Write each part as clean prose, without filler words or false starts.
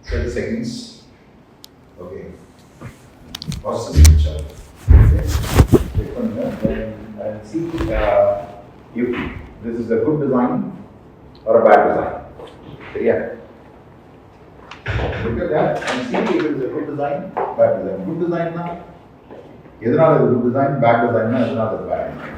30 seconds. Okay. Process picture. Okay. Click on that and see if this is a good design or a bad design. Yeah. Look at that and see if it is a good design, bad design. Good design na, எதனால இது good design, bad design na எதனால இது bad design.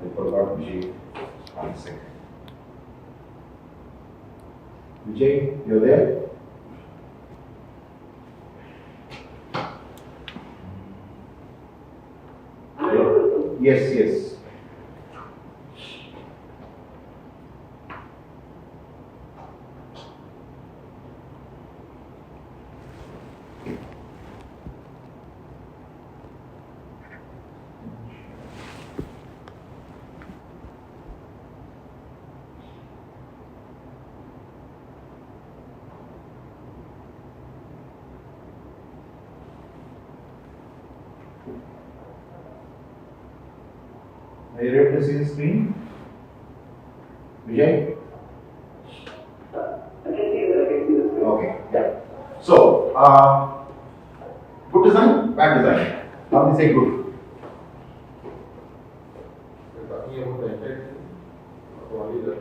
I forgot Vijay. 1 second. Vijay, you're there? Hello? Yes, yes. Are you ready to see the screen? Vijay? Okay, yeah. So, good design, bad design. How do you say good? You're talking about the entire thing or only the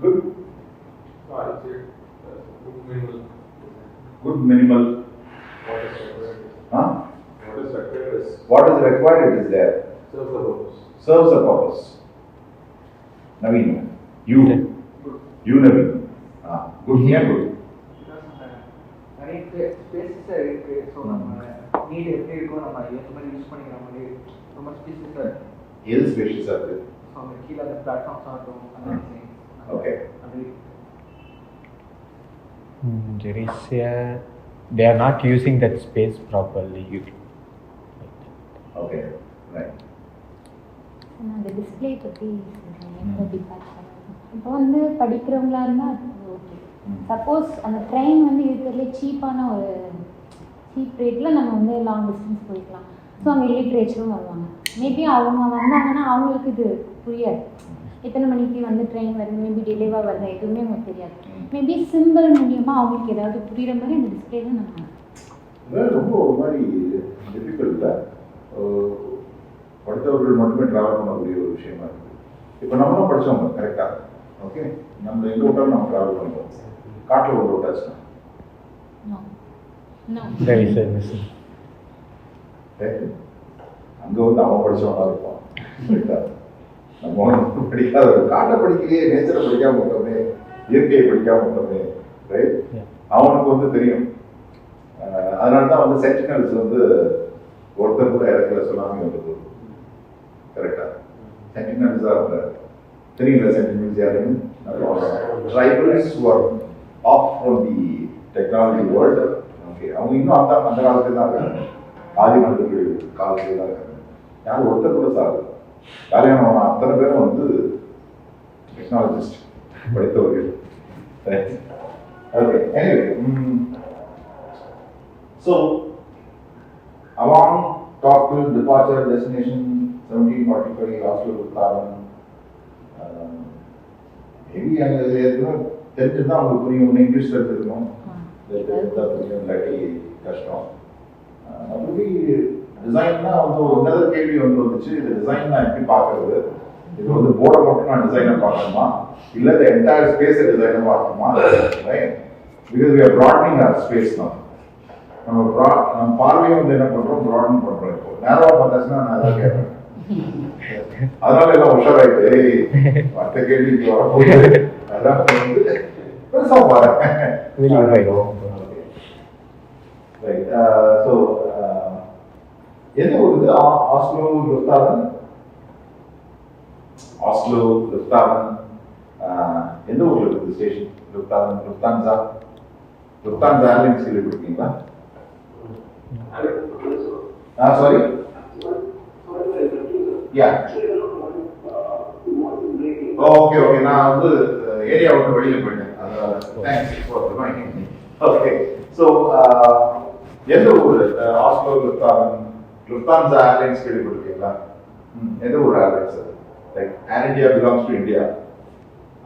Good? I would say good minimal. Good minimal. What is required? Huh? What is required is What is required is there. serves the purpose. Serves a purpose. Naveen, you Naveen. Good here, good. நிறைய ஸ்பேசஸாக இருக்குது. So நம்ம NEET எப்படி இருக்கோ நம்ம ஏற்ற மாதிரி use பண்ணிக்கிற மாதிரி ரொம்ப ஸ்பேசஸாக இருக்குது. எது ஸ்பேஷியஸாக இருக்குது? ஸோ அந்த கீழே அந்த பிளாட்ஃபார்ம்ஸ் ஆகட்டும் அந்த Okay. There is they are not using that space properly. Okay, right. அந்த டிஸ்பிளே பற்றி சொல்கிறேன். இப்போ வந்து படிக்கிறவங்களா இருந்தால் ஓகே. சப்போஸ் அந்த ட்ரெயின் வந்து இருக்கிறதுலே சீப்பான ஒரு சீப் ரேட்டில் நம்ம வந்து லாங் டிஸ்டன்ஸ் போய்க்கலாம். ஸோ அங்கே லிட்ரேச்சரும் வருவாங்க. மேபி அவங்க வந்தாங்கன்னா அவங்களுக்கு இது புரியாது. எத்தனை மணிக்கு வந்து ட்ரெயின் வருது, மேபி டிலேவாக வருது, எதுவுமே அவங்களுக்கு தெரியாது. மேபி சிம்பிள் மூலியமாக அவங்களுக்கு ஏதாவது புரிகிற மாதிரி அந்த டிஸ்பிளேல நம்ம ரொம்ப ஒரு மாதிரி டிஃபிகல்ட்டாக படித்தவர்கள் மட்டுமே ட்ராவல் பண்ணக்கூடிய ஒரு விஷயமா இருக்குது. இப்போ நம்மளும் படித்தவங்க கரெக்டாக ஓகே, நம்ம எங்கே விட்டாலும் நம்ம ட்ராவல் பண்ணுறோம். காட்டில் கொண்டு விட்டாச்சுன்னா There is a missing. அங்கே வந்து அவன் படித்தவனாக இருப்பான் கரெக்டாக. நம்ம படிக்காத காட்டை படிக்கலையே, நேச்சரை படிக்காம விட்டோமே, இயற்கையை படிக்காம விட்டோமே, ரைட்? அவனுக்கு வந்து தெரியும். அதனால தான் வந்து சென்டினல்ஸ் வந்து ஒருத்தர் கூட இறக்கல சொல்லாமல் வந்தது கரெக்டாக. சென்டினல்ஸ் ஆர் தெரியல. சென்டினல்ஸ் யாருன்னு tribals who are off from the technology world. Okay, அவங்க இன்னும் அந்த காலத்துல தான் இருக்காங்க. ஆதி மனிதர்கள் காலத்துல தான் இருக்காங்க. யாரும் ஒருத்தர் கூட சார் கல்யாணம் அத்தனை பேரும் வந்து டெக்னாலஜிஸ்ட் படித்தவர்கள். Okay, anyway so along talk to departure destination 1745 Oslo Uttaran maybe அங்கே எதுவும் தெரிஞ்சிருந்தா அவங்களுக்கு புரியும். ஒன்று இங்கிலீஷ் தெரிஞ்சிருக்கணும், புரியும், இல்லாட்டி கஷ்டம். மற்றபடி டிசைன்னா வந்து ஒரு உன்னத கேள்வி வந்துச்சு, இது டிசைன் நான் எப்படி பார்க்கறது, இது வந்து போர்டை மட்டும் நான் டிசைனை பார்க்கணுமா இல்லை இந்த என்டையர் ஸ்பேஸை டிசைனை பார்க்கணுமா, right? Because we are broadening our space தான். நம்ம பார்வையை வந்து என்ன பண்ணுறோம், ப்ராடன் பண்ணுறோம். இப்போ நேரமாக பார்த்தாச்சுன்னா நான் அதான் கேட்பேன். அதனால எல்லாம் உஷாராயிட்டு மற்ற கேள்விக்கு வரப்போகுது அதெல்லாம் வந்து பெருசா பாருங்க. ஸோ எந்த ஊருக்கு? Oslo Lufthansa. ஆஸ்லோ லுஃப்தான்சா எந்த ஊர்ல இருக்குது ஸ்டேஷன்? லுஃப்தான்சா ஏர்லைன்ஸ் கேள்விப்பட்டிருக்கீங்களா? சாரி, ஓகே ஓகே, நான் வந்து ஏரியா விட்டு வெளியில போயிட்டேன், அதனால thanks for reminding me. Okay, so எந்த ஊர்? ஆஸ்லோ லுஃப்தான்சா ஏர்லைன்ஸ் கேள்விப்பட்டிருக்கீங்களா? எந்த ஊர் ஏர்லைன்ஸ் அது? Like air India belongs to India,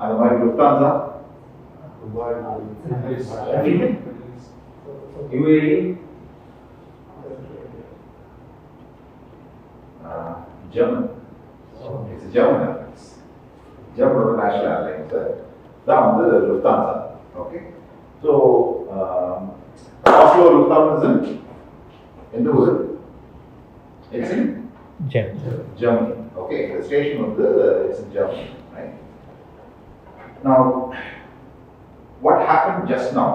அந்த மாதிரி Lufthansa German. It's a German airlines. German national airlines. That one is Lufthansa. Okay. So, Oslo Lufthansa in the world. It's in Germany. Okay. The station of it's in Germany, right? Now, what happened just now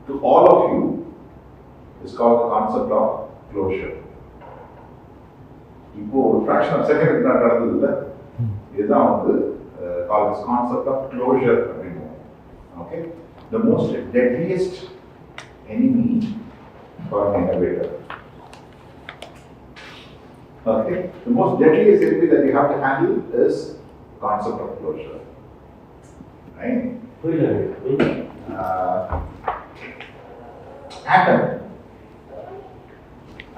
to all of you is called the concept of closure. இப்போ ஒரு fraction of second நடந்தது இல்லை, இதுதான் வந்து call this concept of closure அப்படின்னு. Okay, the most deadliest enemy for an innovator. Okay, the most deadliest enemy that you have to handle is concept of closure, right?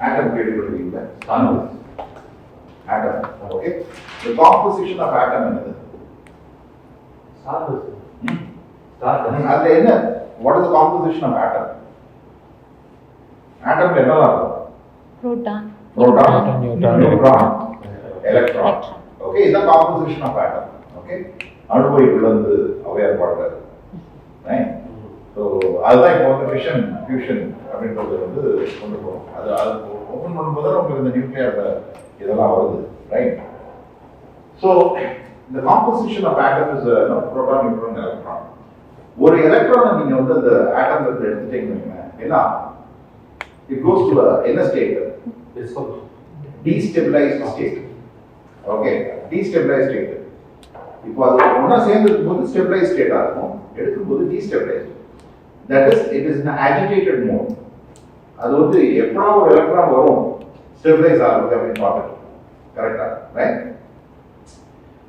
Atom கேள்விப்பட்டிருக்கீங்களா? Atom. Okay. The composition of atom என்னது? அதுல என்ன? What is the composition of atom? Atom என்னலாம் இருக்கும்? Proton, neutron, electron. Okay, இது composition of atom. Okay. அணுவை இழந்து அவையார் பாடுறாரு. Right? So அதுதான் இப்போ வந்து ஃபியூஷன் அப்படின்றது வந்து கொண்டு போகிறோம். அது ஓப்பன் பண்ணும்போது தான் உங்களுக்கு இந்த நியூக்ளியர் இதெல்லாம் வருது, ரைட்? ஸோ இந்த composition of atom is proton, neutron, electron. ஒரு எலக்ட்ரானை நீங்கள் வந்து அந்த ஆட்டம் எடுத்துட்டீங்கன்னா என்ன இட் கோஸ் டு என்ன state? Destabilised state. Okay, destabilised state. இப்போ அது ஒன்றா சேர்ந்து இருக்கும்போது ஸ்டெபிளைஸ் ஸ்டேட்டாக இருக்கும், எடுக்கும்போது destabilised. That is it is in agitated mode. அது வந்து எப்படா ஒரு எலக்ட்ரான் வரும் stabilize ஆகுது அப்படின்னு பார்த்துட்டு, கரெக்டா? Right?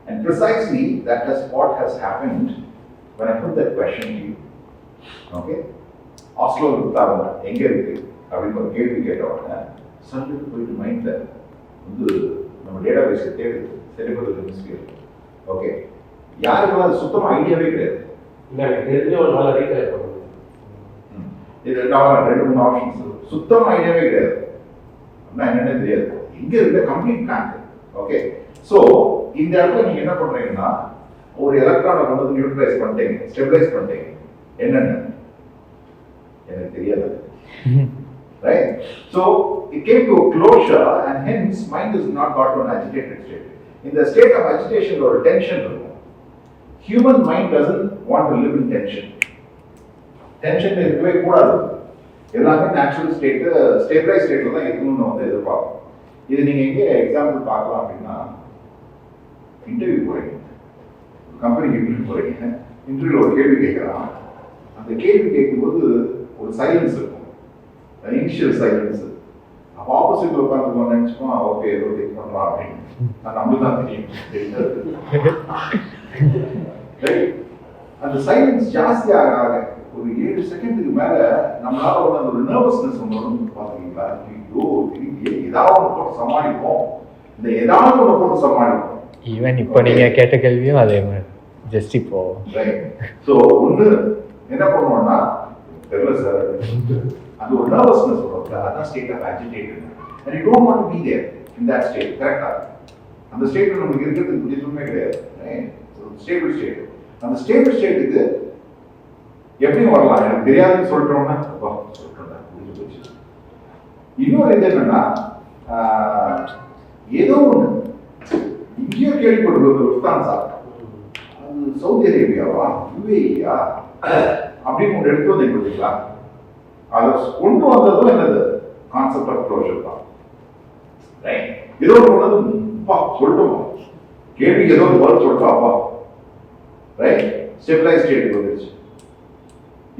And precisely that is what has happened when I put that question to you. Okay? Oslo Lufthansa எங்க இருக்கு அப்படின்னு ஒரு கேள்வி கேட்டோம்னா சல்லுக்கு போயிட்டு மைண்ட்ல வந்து நம்ம டேட்டா பேஸை தேடுது, செரிபிரல் ஹெமிஸ்பியர். ஓகே, யாருக்கும் அது சுத்தமா ஐடியாவே கிடையாது. இது 2-3 ஆப்ஷன்ஸ், சுத்தமா ஐடியாவே கிடையாது. என்னன்னு தெரியாது, இங்க இருக்க கம்ப்ளீட் பிளாங்க். ஓகே, சோ இந்த இடத்துல நீங்க என்ன பண்றீங்கன்னா ஒரு எலக்ட்ரானை கொண்டு வந்து நியூட்ரலைஸ் பண்ணிட்டீங்க, ஸ்டெபிலைஸ் பண்ணிட்டீங்க. என்னன்னு எனக்கு தெரியாது, right? So it came to a closure and hence mind is not got to an agitated state. In the state of agitation or tension இருக்கும். Human mind doesn't want to live in tension. Tension இருக்கவே கூடாது. எல்லாமே natural state, stabilise ஸ்டேட்ல தான் இருக்கணும்னு வந்து எதிர்பார்க்கும். இது நீங்க எங்க எக்ஸாம்பிள் பார்க்கலாம் அப்படின்னா, இன்டர்வியூ போறீங்க, கம்பெனிக்கு இன்டர்வியூ போறீங்க, இன்டர்வியூல ஒரு கேள்வி கேட்கறான். அந்த கேள்வி கேட்கும்போது ஒரு சைலன்ஸ் இருக்கும், இனிஷியல் சைலன்ஸ். அப்போ ஆப்போசிட்ல உட்காந்துருக்கோம் நினைச்சுக்கோ, ஓகே ஏதோ திங்க் பண்றான் அப்படின்னு. நான் நம்மளுக்கு தான் தெரியும். அந்த சைலன்ஸ் ஜாஸ்தியாக ஆக ஒரு 7 செகண்டுக்கு மேல நம்மளால வந்து ஒரு நர்வஸ்னஸ் ஒன்று பாத்தீங்களா? ஐயோ திரும்பி ஏதாவது ஒன்று போட்டு சமாளிப்போம், இந்த ஏதாவது ஒன்று போட்டு சமாளிப்போம். ஈவன் இப்போ நீங்கள் கேட்ட கேள்வியும் அதே மாதிரி ஜஸ்ட் இப்போ ரைட். ஸோ ஒன்று என்ன பண்ணுவோம்னா தெரியல சார் அது ஒரு நர்வஸ்னஸ் வரும். அதான் state of agitated and you don't want to be there in that state. கரெக்டா? அந்த ஸ்டேட்ல நமக்கு இருக்கிறதுக்கு எதுவுமே கிடையாது. Stable state. அந்த ஸ்டேபிள் ஸ்டேட்டுக்கு எப்படி வரலாம்? எனக்கு தெரியாதுன்னு சொல்லிட்டோம்னா சொல்லிட்டோம்னா புரிஞ்சு போச்சு. இன்னொரு இது என்னன்னா ஏதோ ஒன்று இங்கேயோ கேள்விப்பட்டிருக்கிறது லுஃப்தான்சா, அது சவுதி அரேபியாவா யுஏஇயா அப்படின்னு ஒன்று எடுத்து வந்து கொடுத்தீங்களா? அதை கொண்டு வந்ததும் என்னது கான்செப்ட் ஆஃப் க்ளோஷர் தான். ரைட். ஏதோ ஒன்று வந்து சொல்லிட்டோம் கேள்வி ஏதோ ஒரு வேர்ட் சொல்லிட்டோம்ப்பா. ரைட். ஸ்டெபிளைஸ் ஸ்டேட்டுக்கு வந்துருச்சு.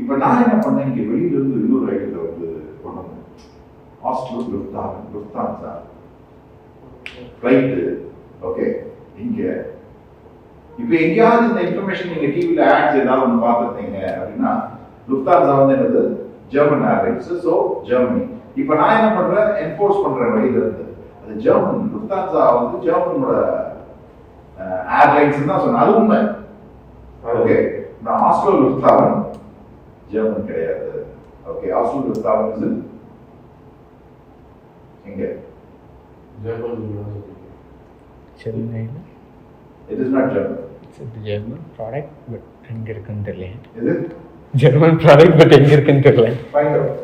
இப்போ நான் என்ன பண்ணேன், இங்கே வெளியிலிருந்து இன்னொரு ஐட்டத்தை வந்து கொண்டு வந்தேன். Astro Lufthansa flight. ஓகே. இங்கே இப்போ எங்கேயாவது இந்த இன்ஃபர்மேஷன் நீங்கள் டிவியில் ஆட்ஸ் ஏதாவது ஒன்று பார்த்துருந்தீங்க அப்படின்னா லுஃப்தான்சா வந்து என்னது ஜெர்மன் ஏர்லைன்ஸ். So Germany. இப்போ நான் என்ன பண்ணுறேன், என்ஃபோர்ஸ் பண்ணுறேன் வெளியில இருந்து. அது ஜெர்மன் லுஃப்தான்சா வந்து ஜெர்மனோட ஏர்லைன்ஸ் தான் சொன்னேன். அது உண்மை. ஓகே. நான் ஆஸ்ட்ரோ லுஃப்தாவன் ஜெர்மன் கிடையாது. ஓகே. ஆஸ்ட்ரோ லுஃப்தாவன் இஸ் எங்க? சென்னையில். It is not German. It's a German product, but எங்கே இருக்குன்னு தெரியல. Is it? German product, but எங்கே இருக்குன்னு தெரியல. Find out.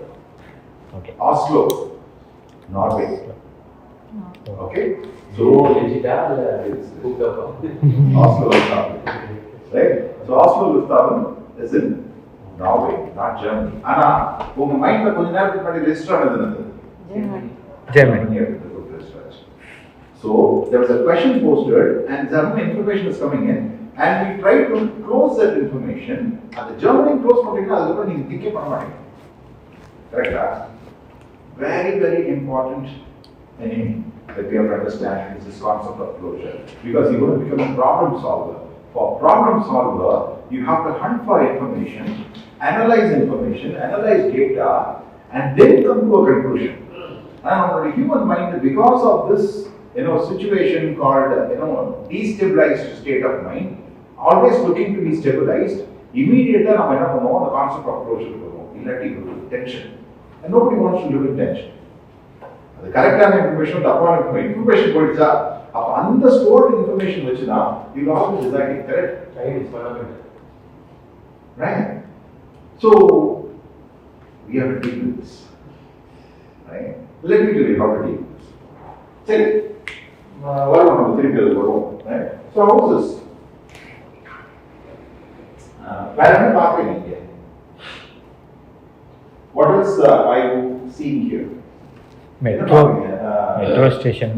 Okay. Oslo, Norway. Okay. So Oslo is Norway. Right? So Oslo is in Norway, not Germany. ஆனா உங்க மைண்ட்ல கொஞ்ச நேரத்துக்கு முன்னாடி லிஸ்ட் ஆனது என்னது? Germany. So there was a question posted and German information is coming in and we try to close that information. And the German close பண்றீங்கன்னா அதுக்கு நீங்க திங்கே பண்ண மாட்டீங்க. கரெக்ட்டா? Very very important enemy that we have to understand is this concept of closure, because you're going to become a problem solver. For problem solver, you have to hunt for information, analyze data, and then come to a conclusion. And our human mind, because of this situation called destabilized state of mind, always looking to be stabilized, immediately நம்ம என்ன பண்ணுவோம், the concept of closure பண்ணுவோம். இல்லாட்டி tension, and nobody wants to live in tension. அது கரெக்டான information தப்பான information போயிடுச்சா அப்ப அந்த ஸ்டோர்ட் இன்ஃபர்மேஷன் வச்சுனா you will always decide correct. Time is fundamental. Right? So we have to deal with this. Right? Let me tell you how to deal with this. சரி, வரும் நம்ம திருப்பி அது வருவோம். Right? So how is this? வேற என்ன பார்க்குறீங்க நீங்க? What else are you seeing here? Metro station.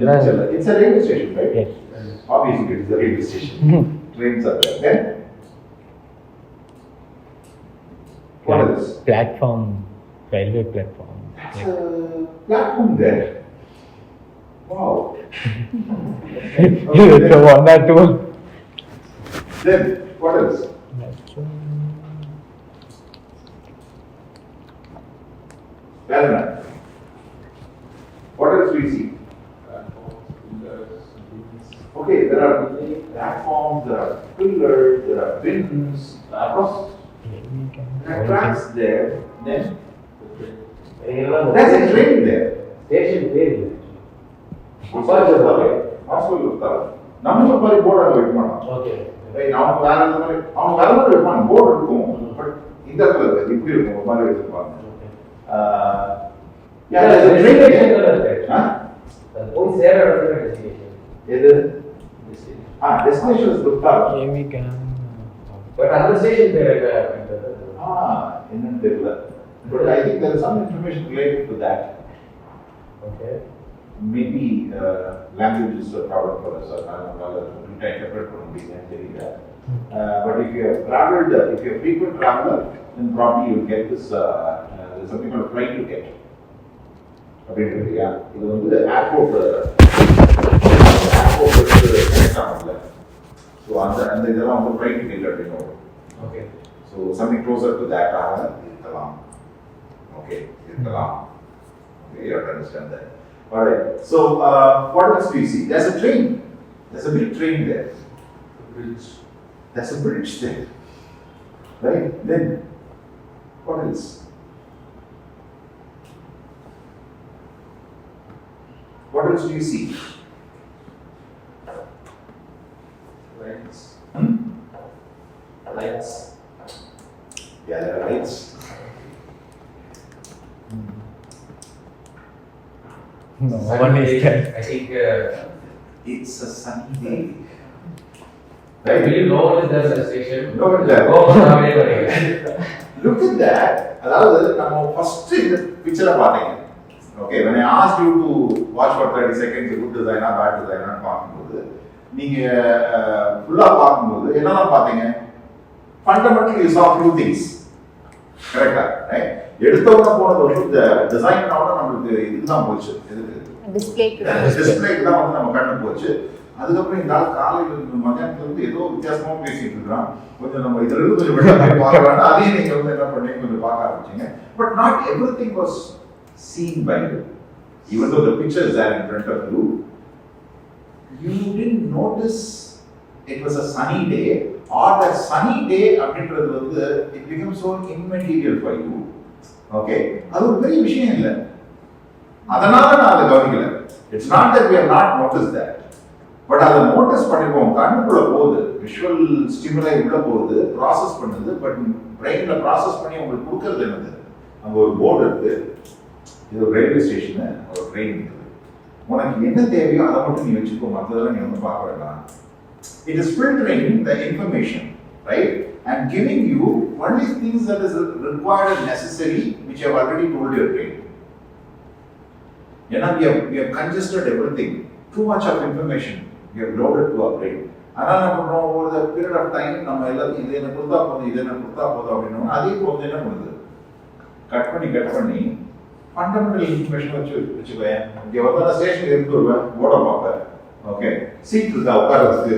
It's a railway station, right? Yes. Obviously, it is a railway station. Trains are there. Then, what is this? Platform, railway platform. That's a platform there. Wow. It's a one or two. Then, what else? Well done. What else do we see? Okay, there are platforms, there are pillars, there are bins, there are tracks there. Then there's a train there. Station பேர் Also, நம்ம மாதிரி board அங்கே வைக்க மாட்டோம். Okay. அவங்க வேற மாதிரி வைப்பாங்க, போர்டு இருக்கும், பட் இந்த இடத்துல இருக்காது, இப்படி இருக்கும், ஒரு மாதிரி வச்சிருப்பாங்க. போய் சேர இடத்துல டெஸ்டினேஷன் எது? டெஸ்டினேஷன் இஸ் பட் அந்த ஸ்டேஷன் பேர் என்னன்னு தெரியல. But I think there is some information related to that. Okay. Maybe language is a problem for us. I interpret from these and தெரியல. But if you have traveled, if you are frequent traveler, then probably you will get this. There's something called flight ticket. அப்படின்றது இது வந்து airport connect ஆகல. So அந்த இதெல்லாம் வந்து flight ticket அப்படின்னு வரும். Okay. So something closer to that இருக்கலாம். Okay, இருக்கலாம். Okay, you have to understand that. All right. So what else do you see? There's a train. There's a big train there. Bridge. There's a bridge there. Right? Then, what else? What else do you see? Lights. Hmm? Lights. Yeah, there are lights. No one is there. I think. It's a sunny day. Will Right? you know what is there at the station? No one there. Go on away, buddy. Look at that. அதாவது நம்ம first இந்த picture பாத்தீங்க. Okay, when I asked you to watch for 30 seconds, good design or bad design பார்க்கும்போது நீங்க ஃபுல்லா பார்க்கும்போது என்னெல்லாம் பாத்தீங்க? Fundamentally you saw few things. கரெக்ட்டா? ரைட்? எடுத்தவங்க போனது வந்து இந்த டிசைனோட நமக்கு இதுதான் போச்சு. எதுக்கு? டிஸ்பிளேக்கு டிஸ்பிளேக்கு தான் வந்து நம்ம கண்ணு போச்சு. அதுக்கப்புறம் இந்த நாள் காலையில் மத்தியானத்துல இருந்து ஏதோ வித்தியாசமா பேசிட்டு இருக்கிறான். கொஞ்சம் நம்ம இதுல இருந்து கொஞ்சம் வெளியே பார்க்க வேண்டாம். அதையும் நீங்க வந்து என்ன பண்ணீங்க கொஞ்சம் பார்க்க ஆரம்பிச்சீங்க. But not everything was seen by you. Even though the picture is there in front of you, you didn't notice it was a sunny day, or that sunny day அப்படின்றது வந்து it becomes so immaterial for you. Okay, அது ஒரு பெரிய விஷயம் இல்லை. அதனால நான் அதை கவனிக்கல. It's not that we have not noticed that. But அதை நோட்டீஸ் பண்ணிப்போம். கண்ணுக்குள்ள போகுது, விஷுவல் ஸ்டிமுலை உள்ள போகுது, ப்ராசஸ் பண்ணுது. பட் பிரெயின்ல ப்ராசஸ் பண்ணி உங்களுக்கு கொடுக்கறது என்னது? அங்க ஒரு போர்டு இருக்கு, இது ஒரு ரயில்வே ஸ்டேஷனு, ஒரு ட்ரெயின் இருக்குது. உனக்கு என்ன தேவையோ அதை மட்டும் நீ வச்சுக்கோ, மற்றதெல்லாம் நீ ஒன்றும் பார்க்க வேண்டாம். It is filtering the information, right? And giving you only things that is required and necessary, which I have already told your brain. You know, we have congested everything. Too much of information we have loaded to our brain. ஆனால் என்ன பண்ணுறோம், over the period of time நம்ம எல்லாத்தையும் இதை என்ன கொடுத்தா போதும், இதை என்ன கொடுத்தா போதும் அப்படின்னா அதே போது என்ன பண்ணுது, கட் பண்ணி ஃபண்டமெண்டல் இன்ஃபர்மேஷன் வச்சுக்கோயேன். இங்கே வந்து நான் ஸ்டேஷனுக்கு எடுத்து வருவேன், போர்டை பார்ப்பேன். ஓகே, சீட் இருக்கா உட்காரத்துக்கு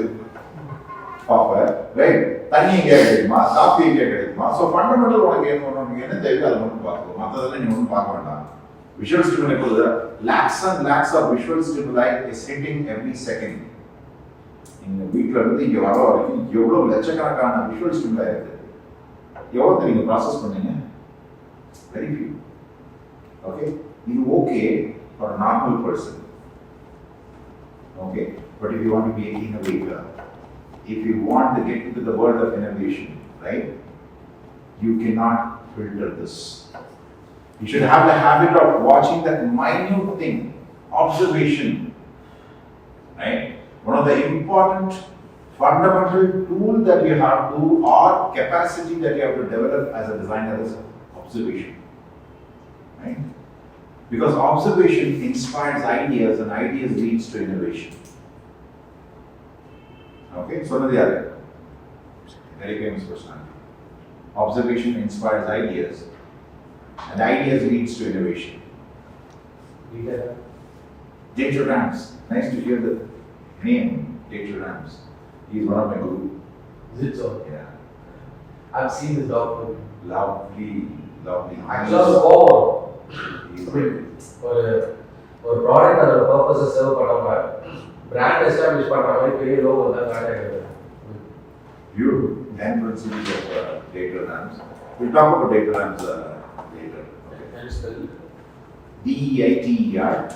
பார்ப்பேன். ரைட், தண்ணி எங்கேயா கிடைக்குமா, காஃபி எங்கேயா கிடைக்குமா. ஸோ ஃபண்டமெண்டல் உனக்கு என்ன தேவையோ அதை மட்டும் பார்க்கணும், மற்றதெல்லாம் நீ ஒன்றும் பார்க்க வேண்டாம். Visual stimuli போது lakhs and lakhs of visual stimuli is hitting every second. இந்த வீட்டில் இருந்து இங்கே வர வரைக்கும் எவ்வளோ லட்சக்கணக்கான விஷுவல் ஸ்டிமுலை இருக்கு. எவ்வளோ நீங்க ப்ராசஸ் பண்ணீங்க? Very few. ஓகே, இது okay for a normal person. Okay, but if you want to be an innovator, if you want to get into the world of innovation, right, you cannot filter this. You should have the habit of watching that minute thing, observation, right? One of the important fundamental tool that you have to, or capacity that you have to develop as a designer is observation, right? Because observation inspires ideas and ideas leads to innovation. Okay, so now the other very famous personality. Observation inspires ideas. And ideas leads to innovation. J.J. Rams. Nice to hear the name, J.J. Rams. He is one of my guru. Is it so? Yeah. I've seen this dog. Lovely. Actually, He's great. ஒரு product அதோட பர்பஸை serve பண்ணாம brand establish பண்ற மாதிரி பெரிய logo தான் காட்டாங்க. Beautiful. 10 principles of J.J. Rams. We'll talk about J.J. Rams later. Okay. DEITERRAMS.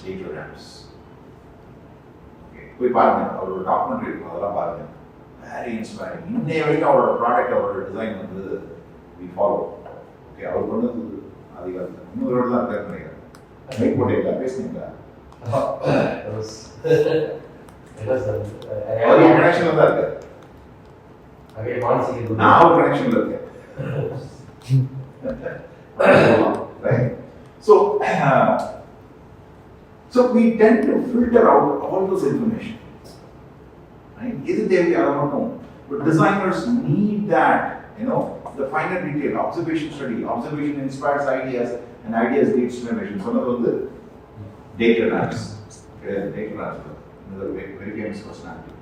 J.J. Rams. Okay. போய் பாருங்க, அவரோட டாக்குமெண்ட்ரி இருக்கும், அதெல்லாம் பாருங்க. Very inspiring. இன்னைய வரைக்கும் அவரோட ப்ராடக்ட், அவரோட டிசைன் வந்து we follow. ஓகே, அவர் கொண்டது அதிகாரத்தில் இன்னொரு தான் இருக்காரு நினைக்கிறேன். மைக் போட்டீங்களா, பேசுனீங்களா? அவர் கனெக்ஷன்ல தான் இருக்காரு. நான் ஒரு கனெக்ஷன்ல இருக்கேன். Right? So we tend to filter out all those information. Right? But designers need that, the finer detail, observation study. Observation inspires ideas, and ideas leads to innovation. So now the J.J. Rams. J.J. Rams, another very famous personality.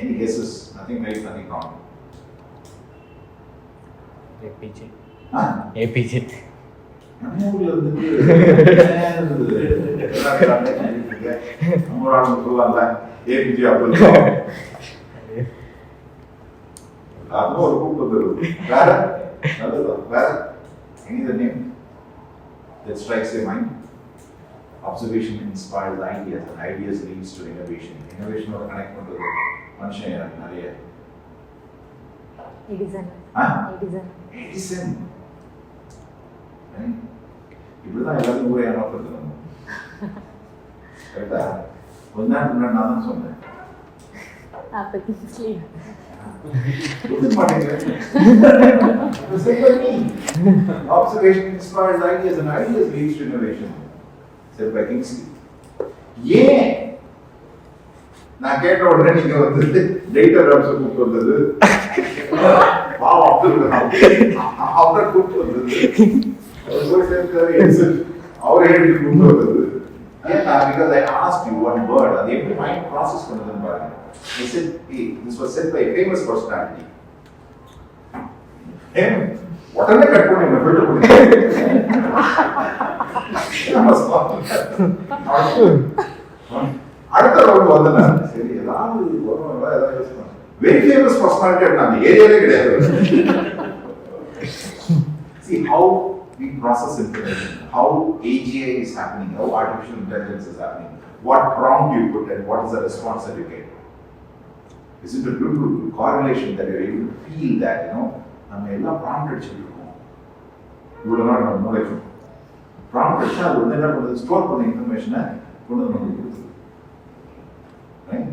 Any guesses? Nothing right, nothing wrong. APJ. நம்ம ஊர்ல இருந்து இல்லையா நம்ம ஆளுங்க சொல்லலாம்ல APJ Abdul Kalam அதுவும் ஒரு கூப்பிட்டு வந்துருது வேற நல்லதுதான் வேற any other name that strikes your mind? Observation inspires ideas and ideas leads to innovation. Innovation or connect பண்றது மனுஷன் எனக்கு நிறைய எடிசன் எடிசன் இப்படிதான் எல்லாத்தையும் ஊரே ஏமாத்துறது நம்ம கரெக்டா கொஞ்ச நேரம் முன்னாடி நான் தான் சொன்னேன் Observation inspires ideas and ideas leads to innovation. Said by Kingsley. ஏன் நான் கேட்ட உடனே நீங்க வந்து டேட்டா ராம்ஸ் கூப்பிட்டு வந்தது அவரை கூப்பிட்டு வந்தது அவரை எழுதி கூப்பிட்டு வந்தது ஏன்னா because I asked you one word அது எப்படி மைண்ட் ப்ராசஸ் பண்ணுதுன்னு பாருங்க. He said, hey, this was said by a famous personality. உடனே கட் பண்ணி ஃபில்டர் பண்ணி அடுத்த ரவுண்ட் வந்தேன்னா சரி ஏதாவது வெரி ஃபேமஸ் பர்சனாலிட்டி அந்த ஏரியாவே கிடையாது. See how we process information, how AGI is happening, how artificial intelligence is happening, what prompt you put and what is the response that you get. Is it a beautiful correlation that you're able to feel that, you know, நம்ம எல்லாம் prompt அடிச்சிருக்கோம் இவ்வளவு நாள் நம்ம மூளைக்கு prompt அடிச்சா அது வந்து என்ன பண்ணுது ஸ்டோர் பண்ண இன்ஃபர்மேஷனை கொண்டு வந்து நமக்கு கொடுக்குது. Right?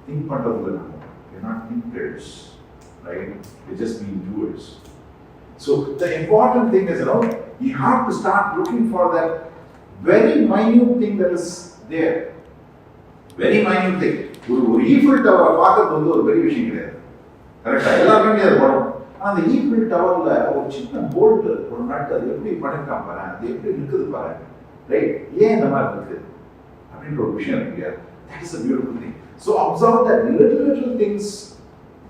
Think பண்றதுல நம்ம we're not thinkers, right? We're just being doers. So the important thing is, you know, you have to start looking for that very minute thing that is there. Very minute thing. ஒரு Eiffel டவரை பார்க்கறது வந்து ஒரு பெரிய விஷயம் கிடையாது. கரெக்டா எல்லாருமே அது படம். அந்த ஈஃபில் டவர்ல ஒரு சின்ன போல்ட் ஒரு நட் அது எப்படி பண்ணிருக்கான் பாரு, அது எப்படி இருக்குது பாரு, ரைட்? ஏன் இந்த மாதிரி இருக்கு அப்படின்ற ஒரு விஷயம் இருக்கு இல்லையா? That is a beautiful thing. So observe that little things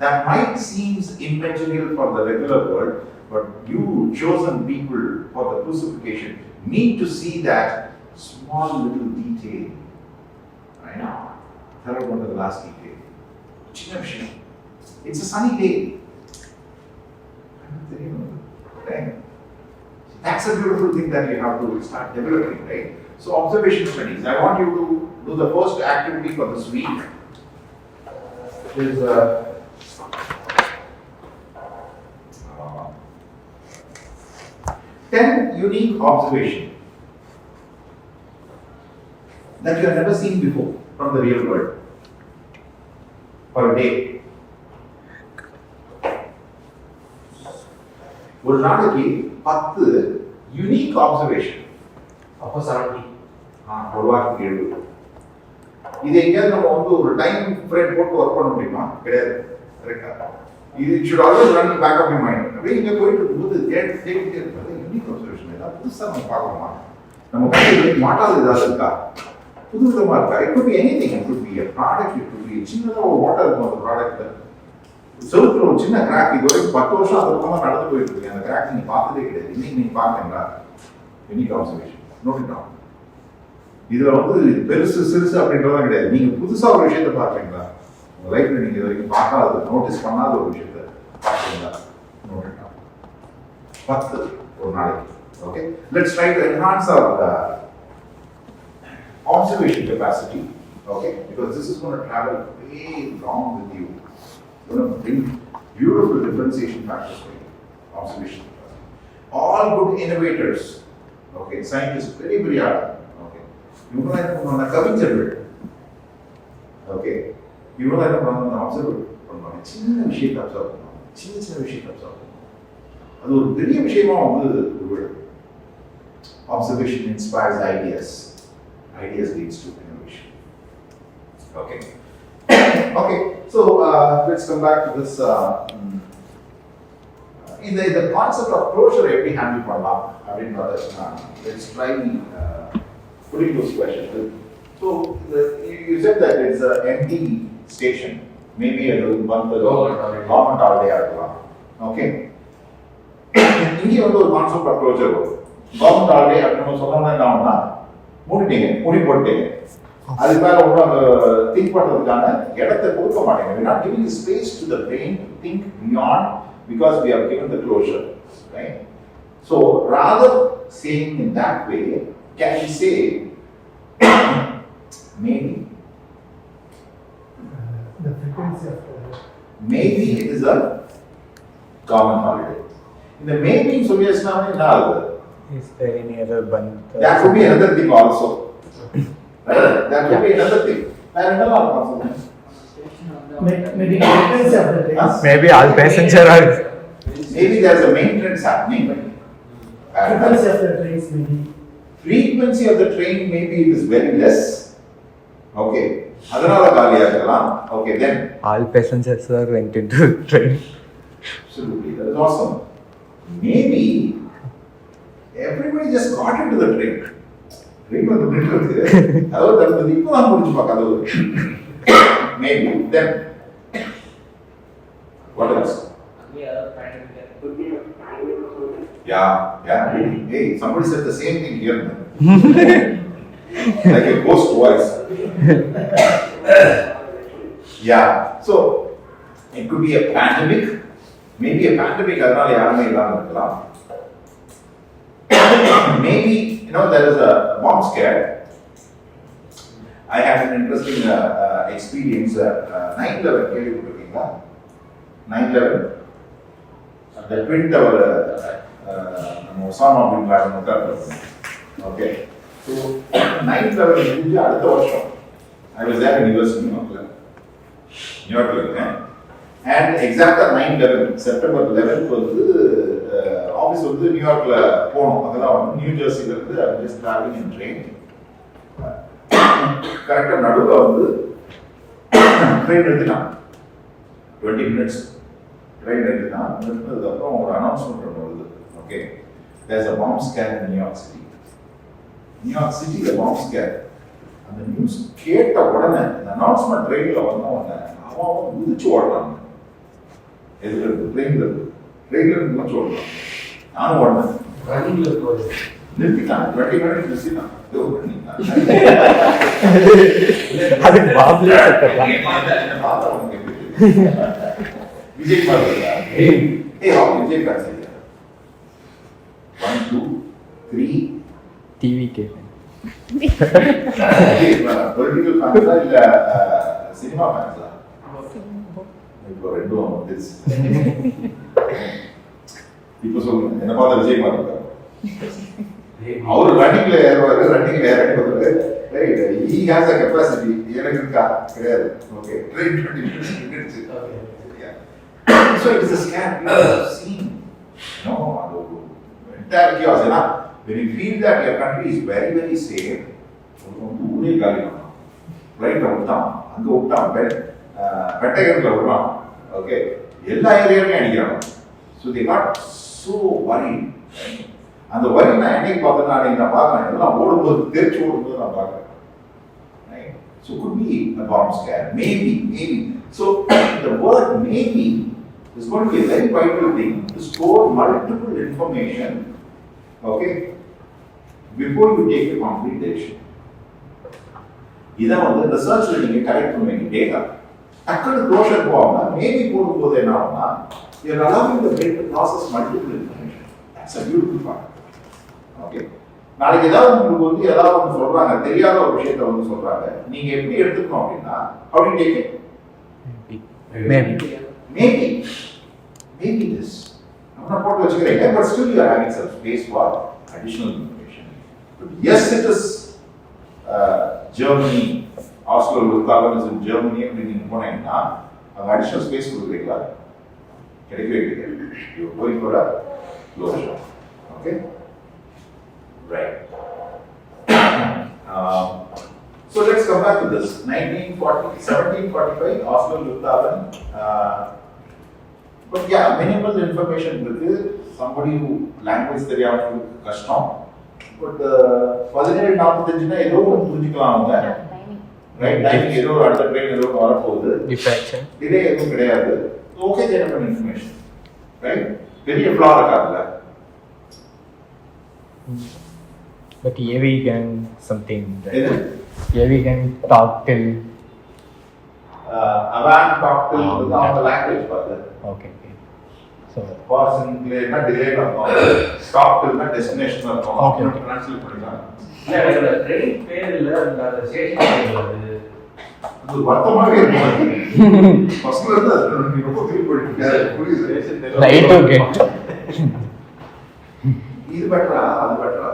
that might seem immaterial for the regular world, but you chosen people for the crucifixion need to see that small little detail. Right now, third one of the last detail. It's a sunny day. Right? That's a beautiful thing that you have to start developing, right? So observation studies. I want you to do the first activity for this week. Is 10 unique observation that you have never seen before from the real world for a day. ஒரு நாளைக்கு 10 unique observation. அப்போ 70. ஒரு வாரத்துக்கு 70. இது எங்கேயாவது நம்ம வந்து ஒரு டைம் ஃப்ரேம் போட்டு ஒர்க் பண்ண முடியுமா? கிடையாது. கரெக்டா? இது should always run in the back of your mind. அப்படியே இங்கே போயிட்டு இருக்கும்போது தேடிட்டே இருக்கிறது யூனிக் அப்சர்வேஷன் ஏதாவது புதுசாக நம்ம பார்க்கணுமா? நம்ம பார்த்து மாட்டாது ஏதாவது இருக்கா? புது விதமாக இருக்கா? It could be anything. It could be a product, it could be சின்னதாக ஒரு வாட்டர் இருக்கும் அந்த ப்ராடக்ட்ல. செலுத்துற ஒரு சின்ன கிராக் இது வரைக்கும் 10 வருஷம் அது பக்கமாக நடந்து போயிட்டு இருக்கு. அந்த கிராக் நீங்கள் பார்த்ததே கிடையாது. இன்னைக்கு நீங்கள் பார்க்குறீங்களா? Unique observation. Note it down. இதுல வந்து பெருசு சிறுசு அப்படின்றதான் கிடையாது. நீங்க புதுசா ஒரு விஷயத்தை பார்க்குறீங்களா? உங்க லைஃப்ல நீங்க இது வரைக்கும் பார்க்காத நோட்டீஸ் பண்ணாத ஒரு விஷயத்தை பார்க்குறீங்களா? Note it down. 10 ஒரு நாளைக்கு. Okay, let's try to enhance our observation capacity. Okay, because this is going to travel way long with you. It's going to bring beautiful differentiation factors for you. Observation capacity. All good innovators, okay, scientists, very hard. Okay, இவங்க என்ன பண்ணுவாங்க? கவிஞர்கள். Okay, இவங்க என்ன பண்ணுவாங்க? Observe பண்ணுவாங்க. சின்ன விஷயத்தை அப்சர்வ் பண்ணுவாங்க. சின்ன விஷயத்தை அப்சர்வ் பண்ணுவாங்க. அது ஒரு பெரிய விஷயமா வந்து observation inspires ideas. Ideas leads to innovation. Okay. Okay. So let's come back to this. In the concept of closure, எப்படி handle பண்ணலாம் அப்படின்றத let's try putting those questions. So you said that it's an empty station. Maybe a month ago, government holiday இருக்கலாம். Okay. இங்கே வந்து ஒரு concept of closer வரும். Government holiday அப்படின்னு சொன்னோம்னா என்ன ஆகும்னா மூடிட்டீங்க, மூடி போட்டீங்க. அதுக்கு மேல ஒன்றும் அந்த திங்க் பண்றதுக்கான இடத்தை கொடுக்க மாட்டேங்க. We're not giving space to the brain to think beyond because we have given the closure, right? So rather saying in that way, can we say maybe The frequency of maybe it is a common holiday. In the maybe சொல்லியாச்சுன்னா என்ன ஆகுது? Is there any other band? That could be another thing also. Right? That could be another thing. வேற என்னலாம் இருக்கும் சொல்லுங்க. maybe the frequency of the trains. Maybe all passenger are. Maybe there's a maintenance happening. Frequency of the trains maybe. Frequency of the train maybe it is very less. Okay. அதனால காலியா இருக்கலாம். Okay, then All passengers are went into train. absolutely that is awesome. Maybe everybody just got into the train. Train வந்து நின்றுது. அதாவது அது இப்போ தான் முடிஞ்சு பார்க்காது. Maybe then what else? Yeah. Hey, somebody said the same thing here. Like a ghost voice. Yeah. So it could be a pandemic. Maybe a pandemic அதனால யாருமே இல்லாம இருக்கலாம். Maybe there is a bomb scare. I had an interesting experience. 9/11 கேள்விப்பட்டிருக்கீங்களா? 9/11 the twin tower நம்ம Osama bin லாடன் உட்கார்ந்து. Okay. So 9/11 முடிஞ்சு அடுத்த வருஷம் I was there in US நியூயார்க்ல இருக்கேன். And exactly 9/11 September 11th வந்து ஆபீஸ் வந்து நியூயார்க்ல போனோம். அதெல்லாம் வந்து நியூ ஜெர்சில இருந்து I was just traveling in train. கரெக்டா நடுவுல வந்து ட்ரெயின் எடுத்துட்டான். 20 minutes ட்ரெயின் எடுத்துட்டான். நிறுத்தினதுக்கு அப்புறம் ஒரு அனௌன்ஸ்மெண்ட் ஒன்று வருது. Okay, there's a bomb scare in New York City. New York City the bomb scare. அந்த நியூஸ் கேட்ட உடனே இந்த அனௌன்ஸ்மெண்ட் ட்ரெயின்ல வந்த உடனே அவன் குதிச்சு ஓடுறான். எதுல இருந்து? ட்ரெயின்ல இருந்து குதிச்சு ஓடுறான். நானும் ஓடுனேன். ரன்னிங்ல போகுது. நிறுத்திட்டான். 20 minutes நிறுத்திட்டான். அதுக்கு பாப்லே செத்துறான். விஜய் பாருங்க. விஜய் பாருங்க. 1 2 3 டிவி கேட்டேன். பொலிட்டிக்கல் ஃபேன்ஸா இல்ல சினிமா ஃபேன்ஸா? இப்போ ரெண்டும் வந்துருச்சு. இப்போ சொல்லுங்க, என்ன பார்த்தா விஜய் பாருங்க. அவர் ரன்னிங்ல ஏறுவாரு, ரன்னிங்ல இறங்குவாரு. Right, he has a capacity. எனக்கு இருக்கா? கிடையாது. ஓகே, ட்ரெயின் 20 minutes நின்னுச்சு. சரியா? So it is a scam. You have seen, அது entire chaos. ஏன்னா when you feel that your country is very very safe, ஊரே காலி பண்ணலாம். ரைட்ல விட்டான், அங்க விட்டான், பெட்டகன்ல விடுறான். ஓகே, எல்லா ஏரியாவுமே அடிக்கிறாங்க. So they got so worried. அந்த வரி நான் என்னைக்கு பார்த்தேன்னா நான் பார்க்குறேன், எல்லாம் ஓடும்போது தெரிச்சு ஓடும்போது நான் பார்க்குறேன். So could be a bomb scare, maybe. So the word maybe is going to be a very vital thing to store multiple information, okay, before you take a concrete decision. இதான் வந்து ரிசர்ச்ல நீங்க கலெக்ட் பண்ண வேண்டிய data. டக்குனு closure போகாம maybe போடும்போது என்ன ஆகும்னா you're allowing the brain to process multiple information. That's a beautiful part. Okay, நாளைக்கு ஏதாவது உங்களுக்கு வந்து ஏதாவது ஒன்று சொல்றாங்க, தெரியாத ஒரு விஷயத்த வந்து சொல்றாங்க, நீங்க எப்படி எடுத்துக்கணும் அப்படின்னா how do you take it? Maybe this நான் போட்டு வச்சுக்கிறேன், but still you are having some space for additional information. But yes, it is Germany, Oslo Lufthansa is in Germany அப்படின்னு நீங்க போனீங்கன்னா அங்க additional space கொடுக்குறீங்களா? கிடைக்கவே கிடையாது. You are going for a closure. Okay? Right. So let's come back to this. 1745, Oslo Lufthaven. But yeah, minimal information இருக்கு. Somebody who language தெரியாம கஷ்டம். But 1745 ஏதோ புரிஞ்சுக்கலாம் அவங்க. Right, டைமிங் ஏதோ அடுத்த ட்ரெயின் ஏதோ வரப்போகுது. டிஃப்ராக்ஷன் டிலே எதுவும் கிடையாது. Okay, general information. ரைட், பெரிய ஃப்ளா இருக்காதுல்ல. But AV gang something. எது? Yeah, we can talk till. Avant talk till the language பார்த்தா. Okay. So. Person இல்லைன்னா delay ஆகும். Stop till destination இருக்கும். Okay. Translate பண்ணிக்கலாம். இல்ல அந்த ட்ரெயின் பேர் இல்ல அந்த ஸ்டேஷன் பேர் அது. அது வருத்தமாவே இருக்கும். ஃபர்ஸ்ட்ல இருந்து அது ரொம்ப ஃபீல் பண்ணிருக்காரு. புரியுது. Right, okay. இது பெட்டரா அது பெட்டரா?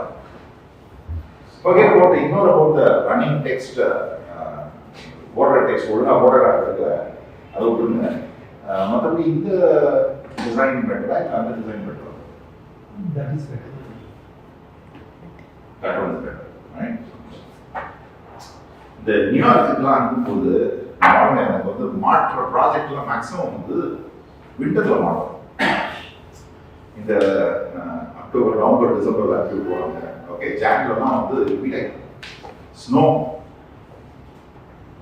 Forget about the ignore about the running text, border text ஒழுங்கா border இருக்குல்ல அது விட்டுருங்க. மற்றபடி இந்த டிசைன் பெட்டரா அந்த டிசைன் பெட்டரா? That is better. That one is better, right? இந்த நியூயார்க்குலாம் அனுப்பும்போது மாடல் எனக்கு வந்து மாற்ற ப்ராஜெக்ட்லாம் மேக்ஸிமம் வந்து விண்டர்ல மாடும். இந்த அக்டோபர் நவம்பர் டிசம்பர்ல அனுப்பி போவாங்க. ஓகே, ஜான்வரிலாம் வந்து ஸ்னோ.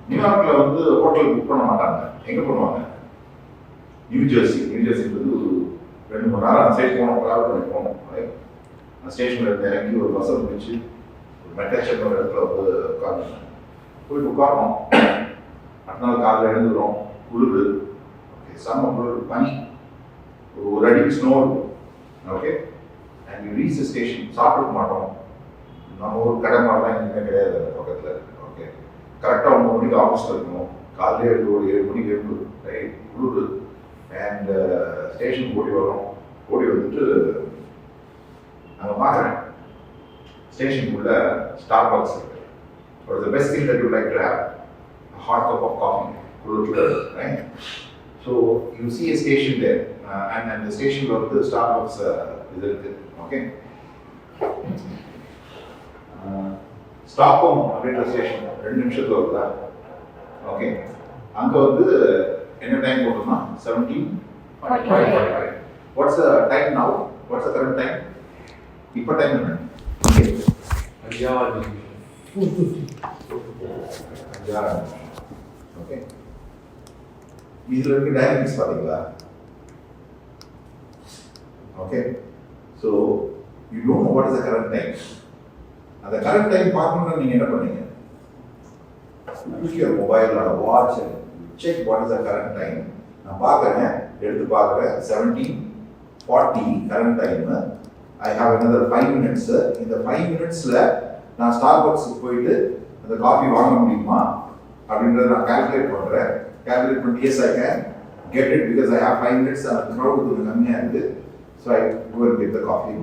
நியூயார்க்ல வந்து ஹோட்டல் புக் பண்ண மாட்டாங்க. எங்க பண்ணுவாங்க? நியூஜெர்சின்றது ஒரு 2 மணி நேரம் அந்த சைட் போனோம், ட்ராவல் பண்ணி போனோம். அந்த ஸ்டேஷன்ல இருந்து இறங்கி ஒரு பஸ்ஸை பிடிச்சி ஒரு மெட்ராஸ் ஒரு இடத்துல வந்து உட்காந்து போயிட்டு உட்காரோம். அடுத்த நாள் காலையில் எழுந்துக்கிறோம், குளிர், ஓகே, செம்ம குளிர், பனி, ஒரு அடிக்கு ஸ்னோ இருக்கும். Okay, and you reach station. சாப்பிட மாட்டோம், நம்ம ஒரு கடை மாதிரிலாம் எதுவுமே கிடையாது அந்த பக்கத்தில். ஓகே, கரெக்டாக 9 மணிக்கு ஆஃபீஸில் இருக்கணும். காலையில் எழுந்து ஒரு 7 மணிக்கு எழுந்து ரைட் குளிர். அண்ட் ஸ்டேஷனுக்கு ஓடி வரோம். ஓடி வந்துட்டு அங்கே பார்க்குறேன் ஸ்டேஷனுக்குள்ள ஸ்டார்பக்ஸ் இருக்கு. What is the best thing that you like to have? A hot cup of coffee, right? So you see a station there, and the station of the Starbucks is there, okay? Stockholm அப்படின்ற station 2 நிமிஷத்துல வருதா? Okay, அங்க வந்து என்ன time போடுறோம்னா 17:45. What's the time now? What's the current time? இப்போ time என்ன? Okay, இதுல இருக்க டைனமிக்ஸ் பாத்தீங்களா? Okay, so you don't know what is the current time. அந்த கரண்ட் டைம் பார்க்கணும்னா நீங்க என்ன பண்ணீங்க? Use your mobile or watch and check what is the current time. நான் பார்க்குறேன், எடுத்து பார்க்குறேன் 17:40 current time. I have another 5 minutes. இந்த 5 minutesல நான் ஸ்டார்பக்ஸுக்கு போயிட்டு அந்த காஃபி வாங்க முடியுமா அப்படின்றத நான் கால்குலேட் பண்ணுறேன். கால்குலேட் பண்ணி as I can get it because I have 5 minutes. அந்த க்ரௌட் கொஞ்சம் கம்மியாக இருக்குது. So I go and get the coffee,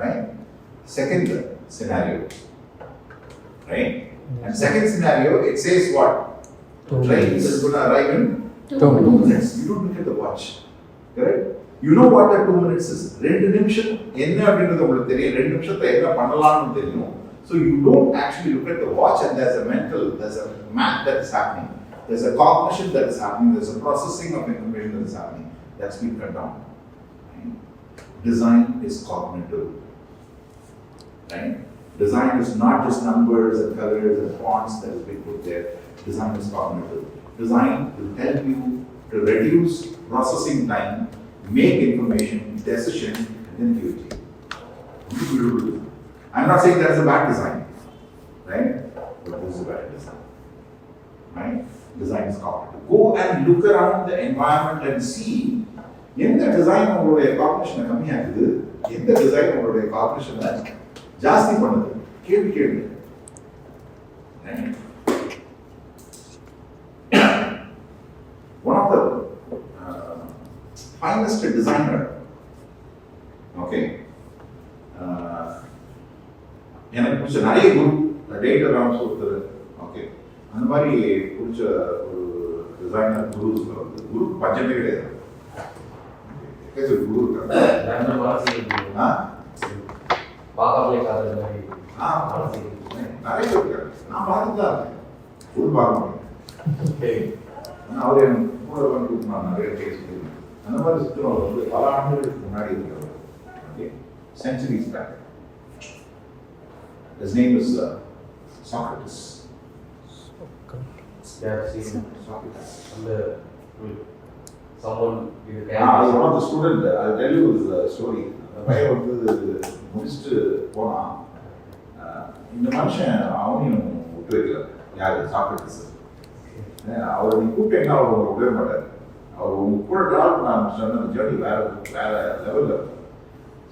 right? Second scenario, right? And second scenario, it says what? The train is going to arrive in 2 minutes. You don't look at the watch, correct? You know what that 2 minutes is. 2 நிமிஷம் என்ன அப்படின்றது உங்களுக்கு தெரியும். 2 நிமிஷத்தை என்ன பண்ணலாம்னு தெரியும். So you don't actually look at the watch and there's a math that is happening. There's a cognition that is happening. There's a processing of information that is happening. That's been cut down. Right? Design is cognitive. Right? Design is not just numbers and colors and fonts that is being put there. Design is cognitive. Design will help you to reduce processing time, make information, decision, and then give it to you. I'm not saying that's a bad design, right? But this is a bad design, right? Design is cognitive. Go and look around the environment and see எந்த design உங்களுடைய காக்னிஷனை கம்மியாகுது, எந்த design உங்களுடைய காக்னிஷனை ஜாஸ்தி பண்ணுது. கேள்வி கேளுங்க. One of the finest designer, okay, எனக்கு பிடிச்ச நிறைய குரு டேட்டா ராம்ஸ் ஒருத்தர், ஓகே, அந்த மாதிரி பிடிச்ச ஒரு டிசைனர் குருஸ் வந்து குரு பஞ்சமே கிடையாது. குரு இருக்காங்க நிறைய இருக்காங்க. நான் பார்த்துட்டு தான் இருக்கேன், குரு பார்க்க மாட்டேன். அவர் எனக்கு கூட வந்து நான் நிறைய பேசி அந்த மாதிரி சுற்றுலா வந்து பல ஆண்டுகளுக்கு முன்னாடி இருக்கிறவர், okay, centuries back. His name is Socrates. Socrates. Someone one of the student, I'll tell you his story. அந்த பையன் வந்து முடிச்சுட்டு போனான். இந்த மனுஷன் அவனையும் விட்டு வைக்கல. யாரு சாக்ரட்டிஸ். அவர் நீ கூப்பிட்டீங்கன்னா அவர் உங்களை விடவே மாட்டார். அவர் உங்க கூட ட்ராவல் நான் சொன்ன ஜேர்னி வேற லெவலில் இருக்கும்.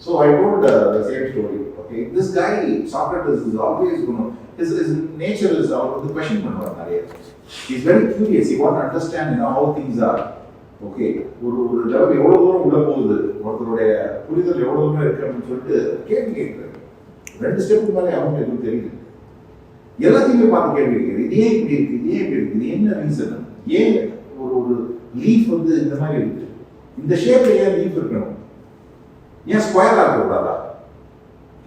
So I told the same story. Okay, this guy Socrates is always his nature is the question பண்ணுவார் நிறைய. He is very curious. He want to understand how things are. Okay, ஒரு level எவ்வளவு தூரம் உள்ள போகுது, ஒருத்தருடைய புரிதல் எவ்வளவு தூரம் இருக்கு அப்படின்னு சொல்லிட்டு கேள்வி கேட்கிறாரு. 2 ஸ்டெப்புக்கு மேலே அவங்க எதுவும் தெரியுது. எல்லாத்தையுமே பார்த்து கேள்வி கேட்குது. இது ஏன் இப்படி இருக்கு, இது ஏன் இப்படி இருக்கு, இது என்ன ரீசன், ஏன் ஒரு லீஃப் வந்து இந்த மாதிரி இருக்கு, இந்த ஷேப்ல ஏன் லீஃப் இருக்கணும், ஏன் ஸ்கொயரா இருக்கக்கூடாதா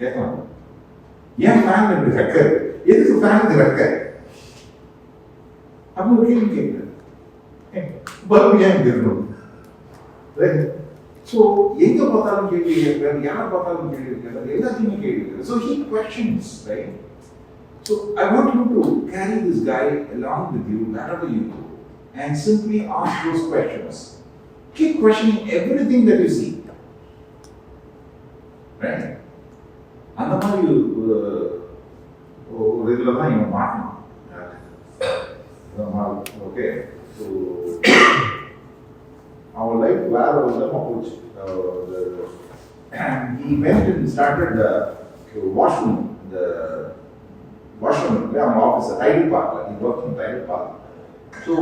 கேட்கலாம். ஏன் ஃபேன் இப்படி ரெக்க, எதுக்கு ஃபேனுக்கு ரெக்க அப்படி ஒரு கேள்வி கேட்குறது. பல்பு ஏன் இப்படி இருக்கணும். ஸோ எங்க பார்த்தாலும் கேள்வி கேட்கிறாரு, யாரை பார்த்தாலும் கேள்வி கேட்கிறாரு, எல்லாத்தையுமே கேள்வி கேட்கிறாரு. So he questions, right? So I want you to carry this guy along with you wherever you go and simply ask those questions. Keep questioning everything that you see. Right? அந்த மாதிரி ஒரு இதில் தான் இவன் மாட்டணும். ஓகே, ஸோ our life வேற ஒரு விதமாக போச்சு. He went and started the washroom, அவங்க ஆஃபீஸ் டைடில் பார்க்கல. He worked in Tidel Park. So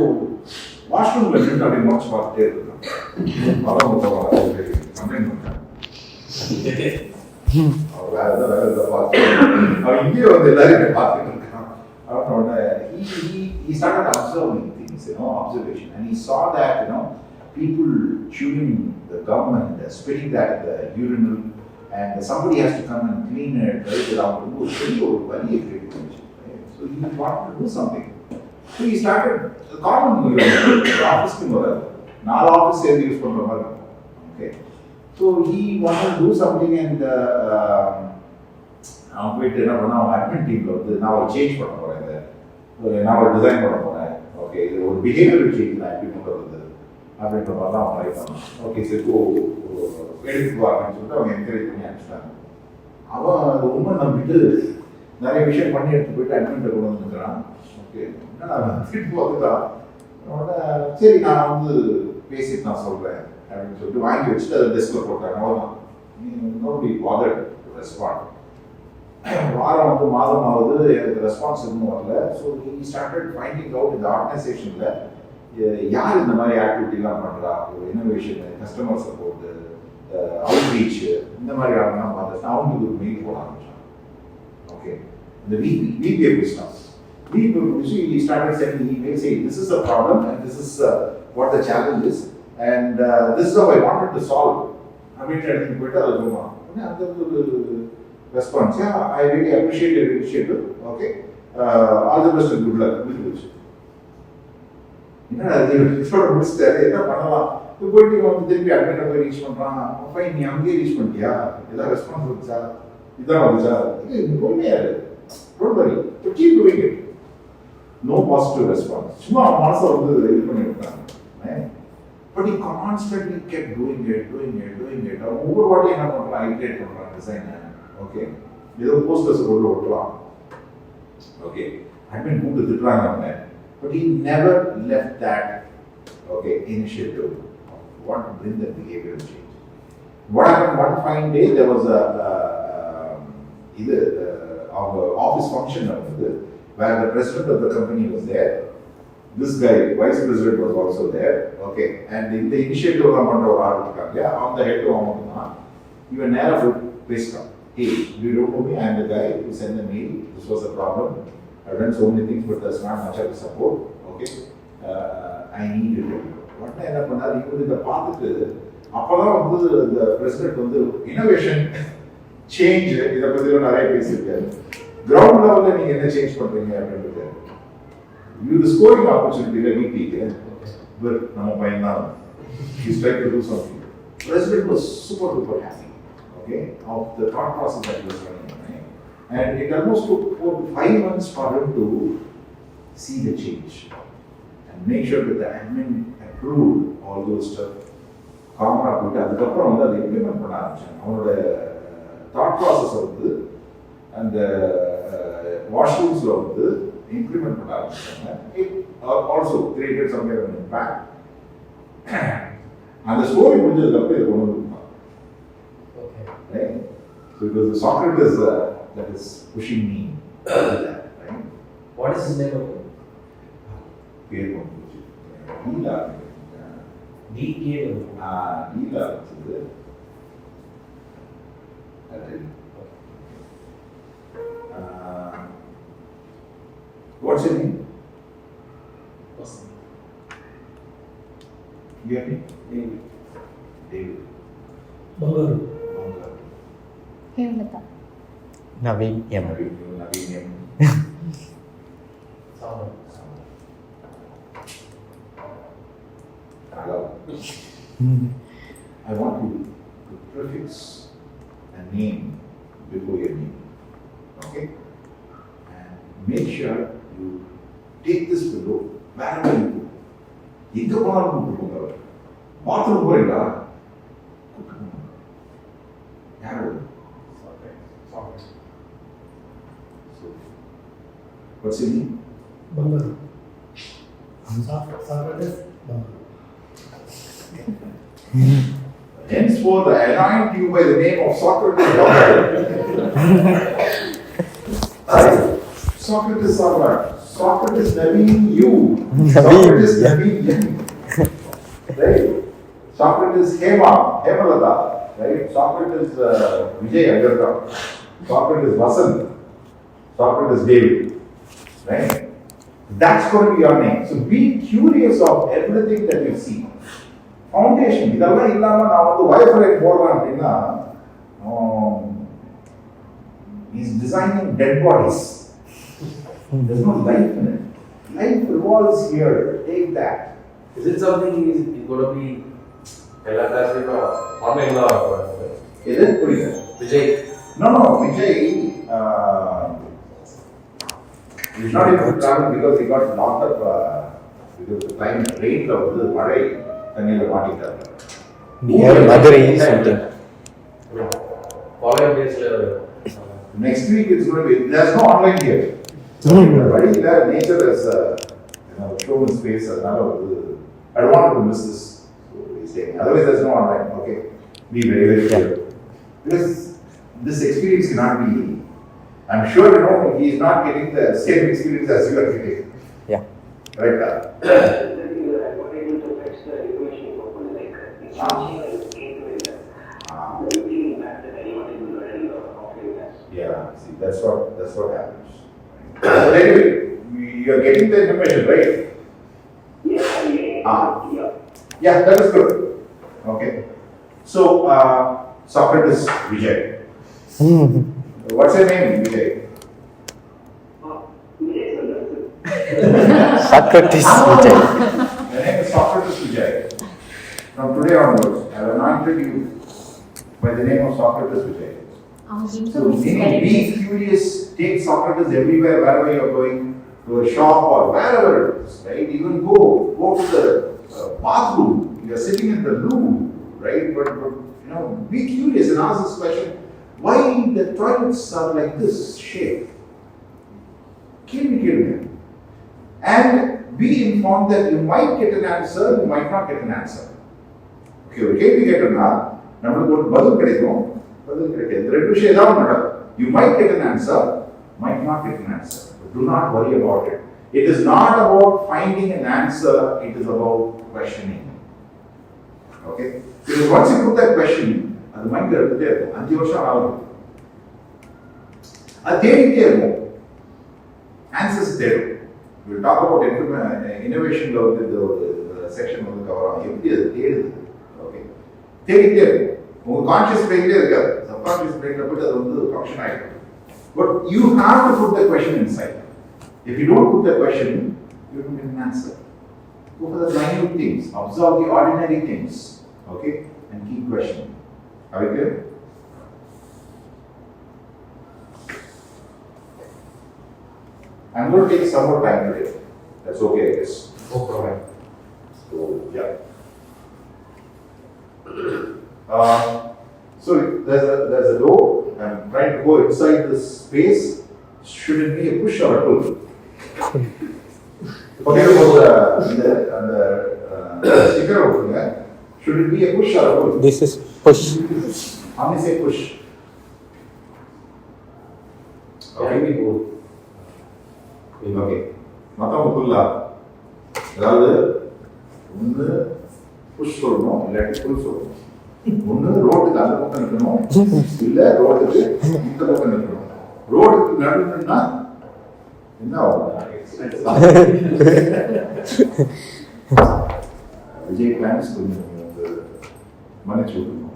வாஷ்ரூமில் நின்று அப்படி மோச்சு பார்த்துட்டே இருக்கான். கம்ப்ளைண்ட் பண்ணாங்க. அவர் வேற ஏதாவது பார்த்து அவன் இங்கேயே வந்து எல்லாருமே பார்த்துட்டு இருக்கான். அவனோட he started observing things, observation, and he saw that people chewing the gum and spitting that in the urinal, and somebody has to come and clean it, right? Around the very so he wanted to do something. So he started a common office to not office use for okay. So he wanted to do something, and நான் போயிட்டு என்ன பண்ணா admin டீம்ல வந்து நான் ஒரு change பண்ண போறேன், நான் ஒரு டிசைன் பண்ண போறேன். ஓகே, இது ஒரு பிஹேவியர் சேஞ்ச் நான் எப்படி கொண்டு வருது அப்படின்ற மாதிரி தான் அவன் ட்ரை பண்ணான். ஓகே சரி, எடுத்துட்டு வாங்கன்னு சொல்லிட்டு அவங்க என்கரேஜ் பண்ணி அனுப்பிச்சிட்டாங்க. அவன் அது உண்மை நம்பிட்டு நிறைய விஷயம் பண்ணி எடுத்து போயிட்டு அட்மின்ட்ட கொண்டு வந்துருக்கிறான். ஓகே, திருப்பி வந்துட்டான். சரி நான் வந்து பேசிட்டு நான் சொல்றேன் அப்படின்னு சொல்லிட்டு வாங்கி வச்சுட்டு அதை டெஸ்க்ல போட்டாங்க. அவ்வளோதான். Nobody bothered to respond. வாரம் வந்து மாதம் ஆகுது, எனக்கு ரெஸ்பான்ஸ் இன்னும் வரல. So he started finding out இந்த ஆர்கனைசேஷன்ல யார் இந்த மாதிரி ஆக்டிவிட்டிலாம் பண்ணுறா, ஒரு இனோவேஷன், கஸ்டமர் சப்போர்ட்டு, அவுட்ரீச், இந்த மாதிரி ஆளுங்கலாம் பார்த்துட்டு அவங்களுக்கு ஒரு மெயில் போட ஆரம்பிச்சான். ஓகே, இந்த VPI business he started sending emails saying this is the problem and this is what the challenge is and this is how I wanted to solve. அப்படின்ட்டு எடுத்துட்டு போயிட்டு அதை சொல்லுவான். அந்த ஒரு response, I really appreciate your initiative. Okay, all the best and good luck. என்னடா இதோட முடிச்சுட்டாரு, என்ன பண்ணலாம், இப்போ போயிட்டு வந்து திருப்பி அட்மிட்ட போய் ரீச் பண்ணுறான். ஃபைன், நீ அங்கேயே ரீச் பண்ணிட்டியா, ஏதாவது ரெஸ்பான்ஸ் வந்துச்சா, இதான் வந்துச்சா, இது உண்மையாரு don't worry, keep doing it. No positive response. சும்மா அவன் மனசை வந்து இது பண்ணி விட்டாங்க. But he constantly kept doing it. அவன் ஒவ்வொரு வாட்டியும் என்ன பண்ணுறான், ஐட்ரேட் பண்ணுறான் டிசைனை. ஓகே, ஏதோ போஸ்டர்ஸ் கொண்டு ஒட்டலாம். ஓகே, அட்மின் கூப்பிட்டு திட்டுறாங்க அவங்க. But he never left that initiative of what to bring the behavioral change. What happened one fine day, there was our office function where the president of the company was there. This guy, vice president, was also there. Okay, and the initiative of on the head of even never based. Hey, do you know me? I am the guy who sent the mail. This was a problem. I've done so many things, but there's not much of support. Okay, I need it. What என்ன பண்ணாரு, இவரு இதை பார்த்துட்டு அப்போதான் வந்து இந்த president வந்து innovation change இதை பற்றி நிறைய பேசியிருக்காரு. கிரவுண்ட் லெவலில் நீங்கள் என்ன சேஞ்ச் பண்ணுறீங்க அப்படின்றது இது ஸ்கோரிங் ஆப்பர்ச்சுனிட்டியில் வீட்டிக்கு பட் நம்ம பையன் தான் is try to do something. President was super duper happy. Okay, of the thought process that he was running, and it almost took 4 to 5 months for him to see the change and make sure that the admin approved all those stuff. Common approach. அதுக்கப்புறம் வந்து அதை implement பண்ண ஆரம்பிச்சாங்க. அவனோட thought process வந்து அந்த வாஷ்ரூம்ஸில் வந்து implement பண்ண ஆரம்பிச்சாங்க. It also created some kind of an impact. அந்த ஸ்டோரி முடிஞ்சதுக்கு அப்புறம் இது கொண்டு வந்துருப்பாங்க. Okay. Right? So it was the Socrates that is pushing me to do that, right? What is his name again? பேர் கொண்டு லீலா D.K. லீலா வச்சது what's your name? Your name? David. Bangaru. Bangaru. Hemalatha. Naveen M. Naveen M. Sound. I want to prefix a name before your name. Okay? And make sure you take this below wherever you go. எங்க போனாலும் கூப்பிட்டு போங்க. Bathroom போறீங்களா? கூப்பிட்டு போங்க. யாரு? So, what's your name? Bangaru. Socrates, Bangaru. Henceforth, I anoint you by the name of Socrates. Socrates or what? Socrates Naveen you. Socrates Naveen you. Right? Socrates Hemalata. Right? Socrates Vijay Agartha. Socrates Vasant. Socrates David. Right? That's going to be your name. So be curious of everything that you see. Foundation. இதெல்லாம் இல்லாம நான் வந்து wireframe போடுறேன் அப்படின்னா he's designing dead bodies. There's no life in it. Life revolves here. Take that. Is it something he's going to be எல்லா கிளாஸ்லயும் ஆன்லைன்ல எது புரியல? Vijay No, Vijay he's not able to travel because he got locked up because the climate rainல வந்து மழை தண்ணியில மாட்டிட்டாரு. Near Madurai something. following daysல Next week it's going to be, there's no online here. Vadiila nature has shown its face. I don't want to miss this. So he's saying, otherwise there's no online. Okay, be very very clear. Because this experience cannot be. I'm sure he's not getting the same experience as you are getting. Yeah. Right? Yeah, see, that's what happens. But anyway, you are getting the information, right? Yeah, that is good. Okay. So, Socrates Vijay. What's your name, Vijay? Socrates Vijay. Your name is Socrates Vijay. From today onwards, I have anointed you by the name of Socrates Vijay. So, meaning be curious, take Socrates everywhere, wherever you are going, to a shop or wherever it is, right? Even go to the bathroom. You are sitting in the loo, right? But be curious and ask this question: why the toilets are like this shape? And be informed that you might get an answer, you might not get an answer. Okay, கேள்வி கேட்டோம்னா நம்மளுக்கு ஒரு பதில் கிடைக்கும். You might get an answer, might not get an answer. But do not worry about it. It is not about finding an answer, it is about questioning. Okay? Because once you put that question, அது மைண்ட்ல இருந்துட்டே இருக்கும். 5 வருஷம் ஆகும். அது தேடிட்டே இருக்கும். Answers தேடும். We'll talk about innovationல வந்து இந்த ஒரு செக்ஷன் வந்து கவர் ஆகும். எப்படி அது தேடுது? ஓகே. தேடிட்டே இருக்கும். உங்க கான்ஷியஸ் பிரெயின்ல இருக்காது. சப்கான்ஷியஸ் பிரெயின்ல போய் அது வந்து ஃபங்க்ஷன் ஆயிடும். But you have to put the question inside. If you don't put the question, you don't get an answer. Go for the minute things. Observe the ordinary things. Okay? And keep questioning. Are we clear? I'm going to take some more time today. That's okay, I guess. no problem. So, yeah. So there's a door. I'm trying to go inside this space. Should it be a push or a pull? Okay, அந்த sticker ஓட்டுங்க. Should it be a push or a pull? This is push. How many say push? Okay, we go. Okay. மத்தவங்க புல்லா அதாவது ஒன்று push சொல்லணும் இல்லாட்டி புல் சொல்லணும். ஒன்று ரோட்டுக்கு அந்த பக்கம் நிற்கணும் இல்லை ரோட்டுக்கு இந்த பக்கம் நிற்கணும். ரோட்டுக்கு நடுவுன்னா என்ன ஆகும்? விஜய் பிளான்ஸ் கொஞ்சம் மன்னிச்சு விட்டுருணும்.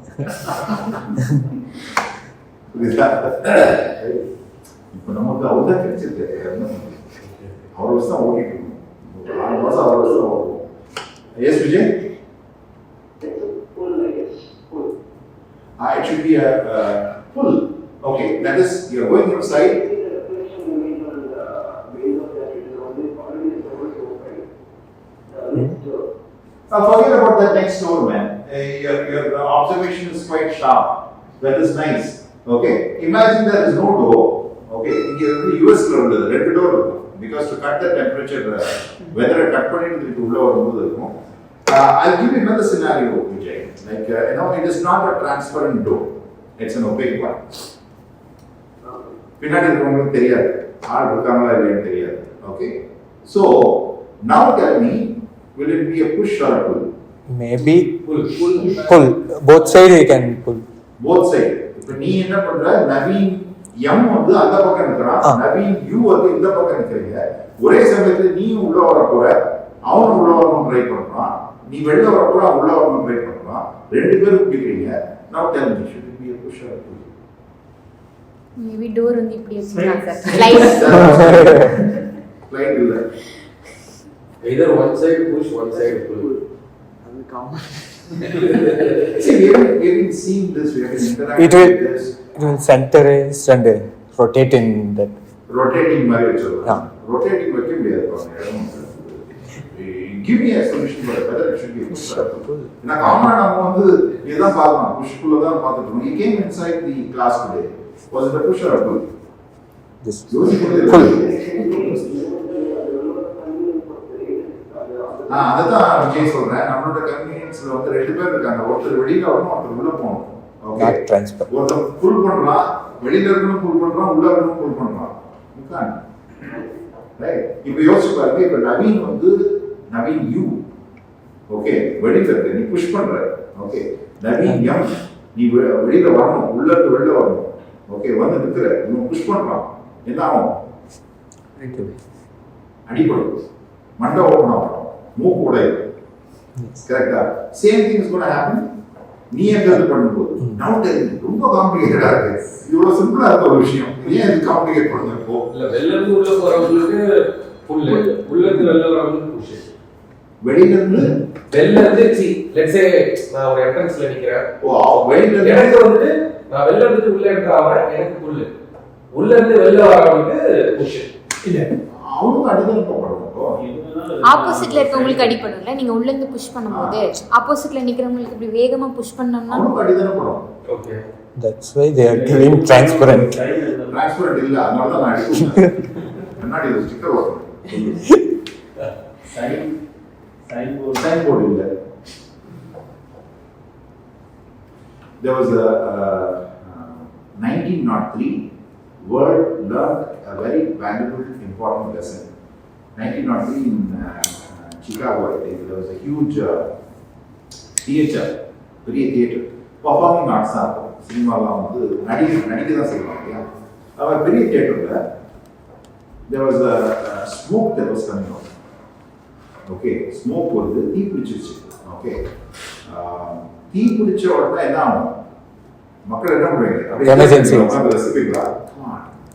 புரியுதா? இப்போ நமக்கு அவர் தான் கிடைச்சிருக்கு. அவர் வச்சு தான் ஓட்டிட்டு இருக்கணும். 6 மாதம் அவர் வச்சு தான் ஓட்டுவோம். Yes Vijay? It should be a pull. Okay, that is you are going inside. Forget about that next door, man. Your observation is quite sharp. That is nice. Okay, imagine there is no door. Okay, இங்க US ல உள்ளது 2 door இருக்கும். Because to cut the temperature, weather cut பண்ணிட்டு உள்ள வரும்போது இருக்கும். I'll give you another scenario, Vijay. Like it is not a transparent door. It's an opaque one. பின்னாடி இருக்கவங்களுக்கு தெரியாது, ஆள் இருக்காங்களா இல்லையான்னு தெரியாது. Okay, so now tell me, will it be a push or a pull? Maybe pull. Both side you can pull. Both side. இப்போ நீ என்ன பண்ற? நவீன் M வந்து அந்த பக்கம் நிற்கிறான், நவீன் U வந்து இந்த பக்கம் நிற்கிறீங்க. ஒரே சமயத்துல நீ உள்ள வர போற, அவன் உள்ள வரணும் ட்ரை பண்றான், நீ வெளில வர போற, உள்ள வரணும் ட்ரை பண்றான், 2 பேரும் பிடிக்கிறீங்க. Now tell me, should it be a push or a pull? Maybe door வந்து இப்படி வச்சுக்கலாம் சார். ஸ்லைட் Slide இல்ல. Either one side push, one side pull. அது common. See, we haven't seen this, we haven't interacted It will- with this. It will centerize and rotate in that. Rotating மாதிரி வச்சிருக்கோம். Yeah. Rotating வைக்க முடியாது பாருங்க, இடம். Give me a solution for whether it should be a push or a pull. ஏன்னா காமனா நம்ம வந்து இதுதான் பார்க்கணும், புஷ்குள்ள தான் பார்த்துட்டு இருக்கோம். You came inside the class today. Was it a push or a pull? This Pull. அதான் விஜய் சொல்றேன். நம்மளோட கன்வீனியன்ஸ்ல வந்து 2 பேர் இருக்காங்க. ஒருத்தர் வெளியில வரணும், ஒருத்தர் உள்ள போகணும். Okay, not transparent. ஒருத்தர் புல் பண்றான், வெளியில இருக்கணும் புல் பண்றான், உள்ள இருக்கணும் புல் பண்றான். ரைட்? இப்போ யோசிச்சு பாருங்க. இப்போ நவீன் வந்து நவீன் யூ, ஓகே, வெளியில இருக்க நீ புஷ் பண்ற. ஓகே, நவீன் எம், நீ வெளியில வரணும், உள்ள இருந்து வெளியில வரணும். ஓகே, வந்து நிற்கிற இவன் புஷ் பண்றான், என்ன ஆகும்? அடிப்படும், மண்டை ஓப்பன் ஆகும், மூக்கு உடையும். கரெக்டா? Same thing is gonna happen நீ எங்க பண்ணும்போது. நவ் டெல் மீ, ரொம்ப காம்ப்ளிகேட்டடா இருக்கு. இது இவ்வளவு சிம்பிளா இருக்க ஒரு விஷயம், ஏன் இது காம்ப்ளிகேட் பண்ணுங்க? இப்போ இல்ல, வெளில இருந்து உள்ள போறவங்களுக்கு புல், உள்ள இருந்து வெளில வரவங்களுக்கு புஷ். வெளியில இருந்து let's say நான் ஒரு என்ட்ரன்ஸ்ல நிக்கிறேன். வெளியில இருந்து எனக்கு வந்து நான் வெளில இருந்து உள்ள என்டர் ஆவறேன், எனக்கு புல். உள்ள இருந்து வெளில வரவங்களுக்கு புஷ். இல்ல அவனுக்கு அடிதான் போகணும். ஆப்போசிட்ல இருக்கவங்களுக்கு அடிபடும்ல. நீங்க உள்ள இருந்து புஷ் பண்ணும்போது ஆப்போசிட்ல நிக்கிறவங்களுக்கு இப்படி வேகமா புஷ் பண்ணோம்னா அவனுக்கு அடிதானே போடும். Okay, That's why they are giving transparent. Transparent இல்ல, அதனால தான் நான் அடிக்கிறேன். முன்னாடி ஒரு ஸ்டிக்கர் ஓட்டணும். சைன் போர்டு இல்ல. There was a 1903 world learned a very valuable, important lesson. 1903 in Chicago, I think there was a huge theater, பெரிய theater, performing arts தான் இருக்கும். சினிமாலாம் வந்து நடிக்க தான் செய்வாங்க இல்லையா? அவர் பெரிய தியேட்டர்ல there was a smoke that was coming out. Okay, smoke வருது, தீ பிடிச்சிருச்சு. ஓகே, தீ பிடிச்ச உடனே என்ன ஆகும்? மக்கள் என்ன பண்ணுவாங்க? Emergency. ரசிப்பீங்களா?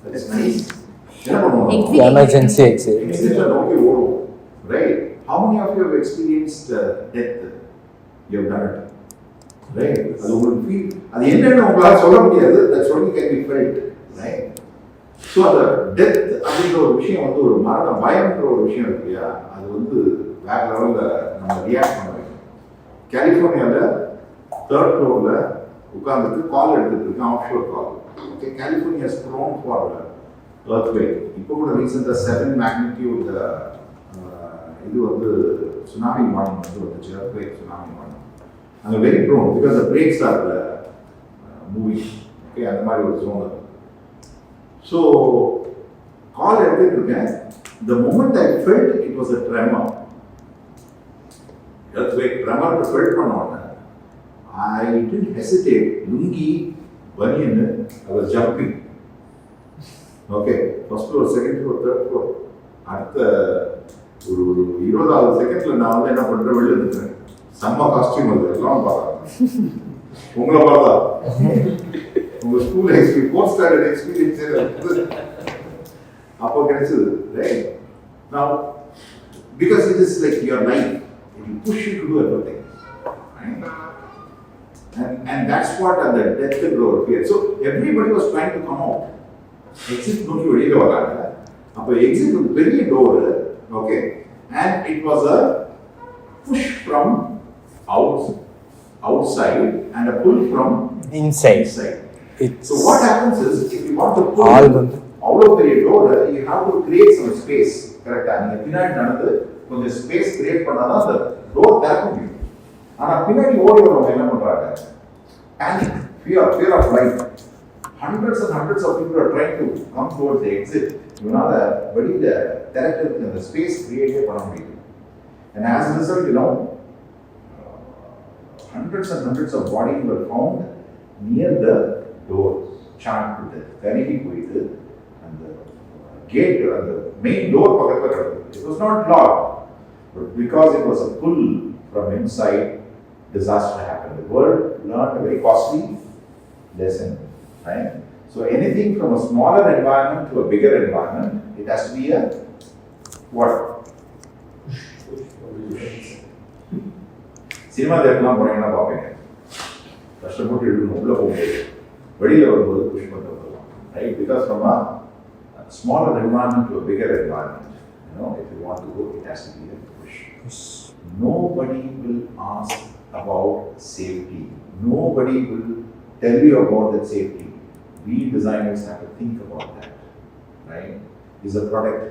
That's nice. என்ன பண்ணுவாங்க? Emergency exit. Exit நோக்கி ஓடுவோம். Right? How many of you have experienced death? You have done it. Right? அது உங்களுக்கு feel, அது என்னன்னு உங்களால சொல்ல முடியாது. That's only can be felt. Right? So அந்த டெத் அப்படின்ற ஒரு விஷயம் வந்து ஒரு மரண பயம்ன்ற ஒரு விஷயம் இருக்கு இல்லையா? அது வந்து வேற லெவலில் நம்ம ரியாக்ட் பண்ண வைக்கும். கலிஃபோர்னியாவில் 3rd ஃப்ளோரில் உட்காந்துட்டு கால் எடுத்துட்டு இருக்கேன், offshore call. Okay, California is prone for earthquake. இப்போ கூட ரீசெண்டாக 7 magnitude இது வந்து சுனாமி வார்னிங் வந்து வந்துச்சு, earthquake சுனாமி வார்னிங். அங்கே very prone because the breaks are moving. Okay, அந்த மாதிரி ஒரு ஜோன் அது. ஸோ கால் எடுத்துட்டு இருக்கேன். The moment I felt it was a tremor, earthquake tremor felt பண்ண உடனே I didn't hesitate. Lungi, baniyan, I was jumping. Okay, first floor, second floor, third floor. அடுத்த ஒரு 20வது செகண்ட்ல நான் வந்து என்ன பண்றேன், வெளில நிற்கிறேன். செம்ம காஸ்டியூம் அது எல்லாம் பார்த்தாங்க. உங்களை பார்த்தா உங்க school experience, post standard experience அப்போ கிடைச்சது. Right now because it is like your life, it will push you to do everything. And that's what the death grow here. So everybody was trying to come out. Exit நோக்கி வெளியில வராங்க. அப்போ exit ஒரு பெரிய door. Okay, and it was a push from outside and a pull from inside. So what happens is, if you want to pull all out of the door, you have to create some space. Correct? நீங்க பின்னாடி நடந்து கொஞ்சம் space create பண்ணாதான் அந்த door திறக்க முடியும். ஆனா பின்னாடி ஓடி வரவங்க என்ன பண்றாங்க, panic, fear of life. Hundreds and hundreds of people are trying to come towards the exit. இவனால வெளியில திறக்கிறதுக்கு அந்த ஸ்பேஸ் கிரியேட்டே பண்ண முடியுது. And as a result, hundreds and hundreds of bodies were found near the door, charred to death. கருகி போயிட்டு அந்த gate, அந்த மெயின் டோர் பக்கத்துல கிடக்குது. It was not locked, but because it was a pull from inside, disaster happened. The world learned a very costly lesson, right? So anything from a smaller environment to a bigger environment, it has to be a what? Cinema தேட்டர்லாம் போனீங்கன்னா பார்ப்பீங்க, கஷ்டப்பட்டு எழுதணும், உள்ள போகும்போது வெளியில வரும்போது push பண்ணிட்டு வரலாம், right? Because from a smaller environment to a bigger environment, if you want to go, it has to be a push. Nobody will ask about safety. Nobody will tell you about that safety. We designers have to think about that, right? Is a product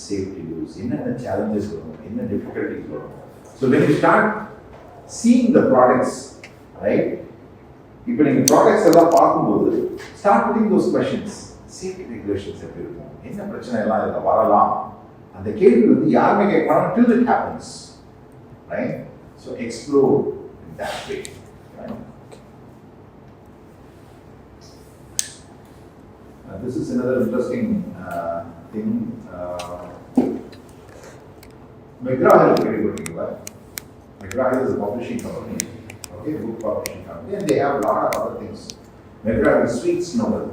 safe to use? What challenges are there? What difficulties are there? So when you start seeing the products, right? If you products எல்லாம் பார்க்கும்போது start putting those questions. Safety regulations எப்படி இருக்கும்? என்ன பிரச்சனை எல்லாம் இதுல வரலாம்? அந்த கேள்வி வந்து யாருமே கேட்கலாம் till it happens, right? So explore in that way, right? This is another interesting thing. McGraw-Hill, McGraw-Hill is a publishing company, okay, book publishing company, and they have a lot of other things. McGraw-Hill Sweets novel,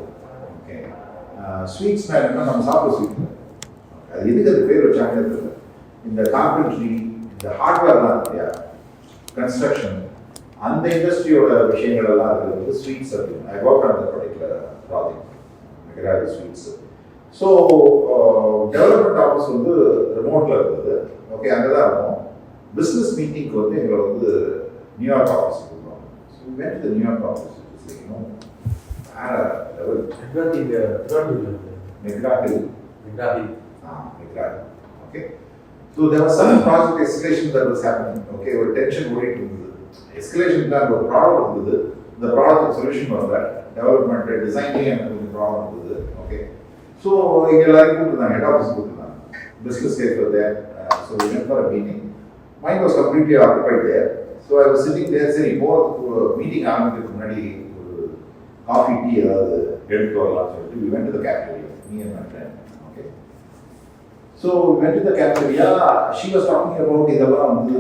okay. Sweets na நம்ம சாப்பிட sweet, அது எதுக்கு அது பேர் வச்சாங்க தெரியல. இந்த carpentry, இந்த ஹார்ட்வேர்லாம் இல்லையா, கன்ஸ்ட்ரக்ஷன், அந்த இண்டஸ்ட்ரியோட விஷயங்கள் எல்லாம் இருக்கிறது ஸ்வீட்ஸ் அப்படின்னு. I work on the particular project, McGraw-Hill Sweets. So development office வந்து ரிமோட்டில் இருந்தது, ஓகே, அங்கே தான் இருக்கும். பிஸ்னஸ் மீட்டிங்க்கு வந்து எங்களை வந்து நியூயார்க் ஆஃபீஸ் கொடுக்குறோம். So went to New York office, வேற level. McGraw-Hill. Okay. So there was some project escalation that was happening. Okay, ஒரு டென்ஷன் ஓடிட்டு இருந்தது. எஸ்கலேஷன் தான் ஒரு ப்ராப்ளம் இருந்தது. இந்த ப்ராப்ளத்துக்கு சொல்யூஷன் வரல. டெவலப்மெண்ட் டிசைனிங் எனக்கு ப்ராப்ளம் இருந்தது. ஓகே. ஸோ இங்கே எல்லாரும் கூப்பிட்டுருந்தாங்க, ஹெட் ஆஃபீஸ் கூப்பிட்டுருந்தாங்க. Business case were there. So we went for a meeting. Mine was completely occupied there. So I was sitting there. சரி, மீட்டிங் ஆரம்பிக்கிறதுக்கு முன்னாடி ஒரு காஃபி டீ ஏதாவது எடுத்து வரலாம்னு சொல்லிட்டு we went to the cafeteria, me and my friend. Okay. So we went to the cafeteria. She was talking about இதெல்லாம் வந்து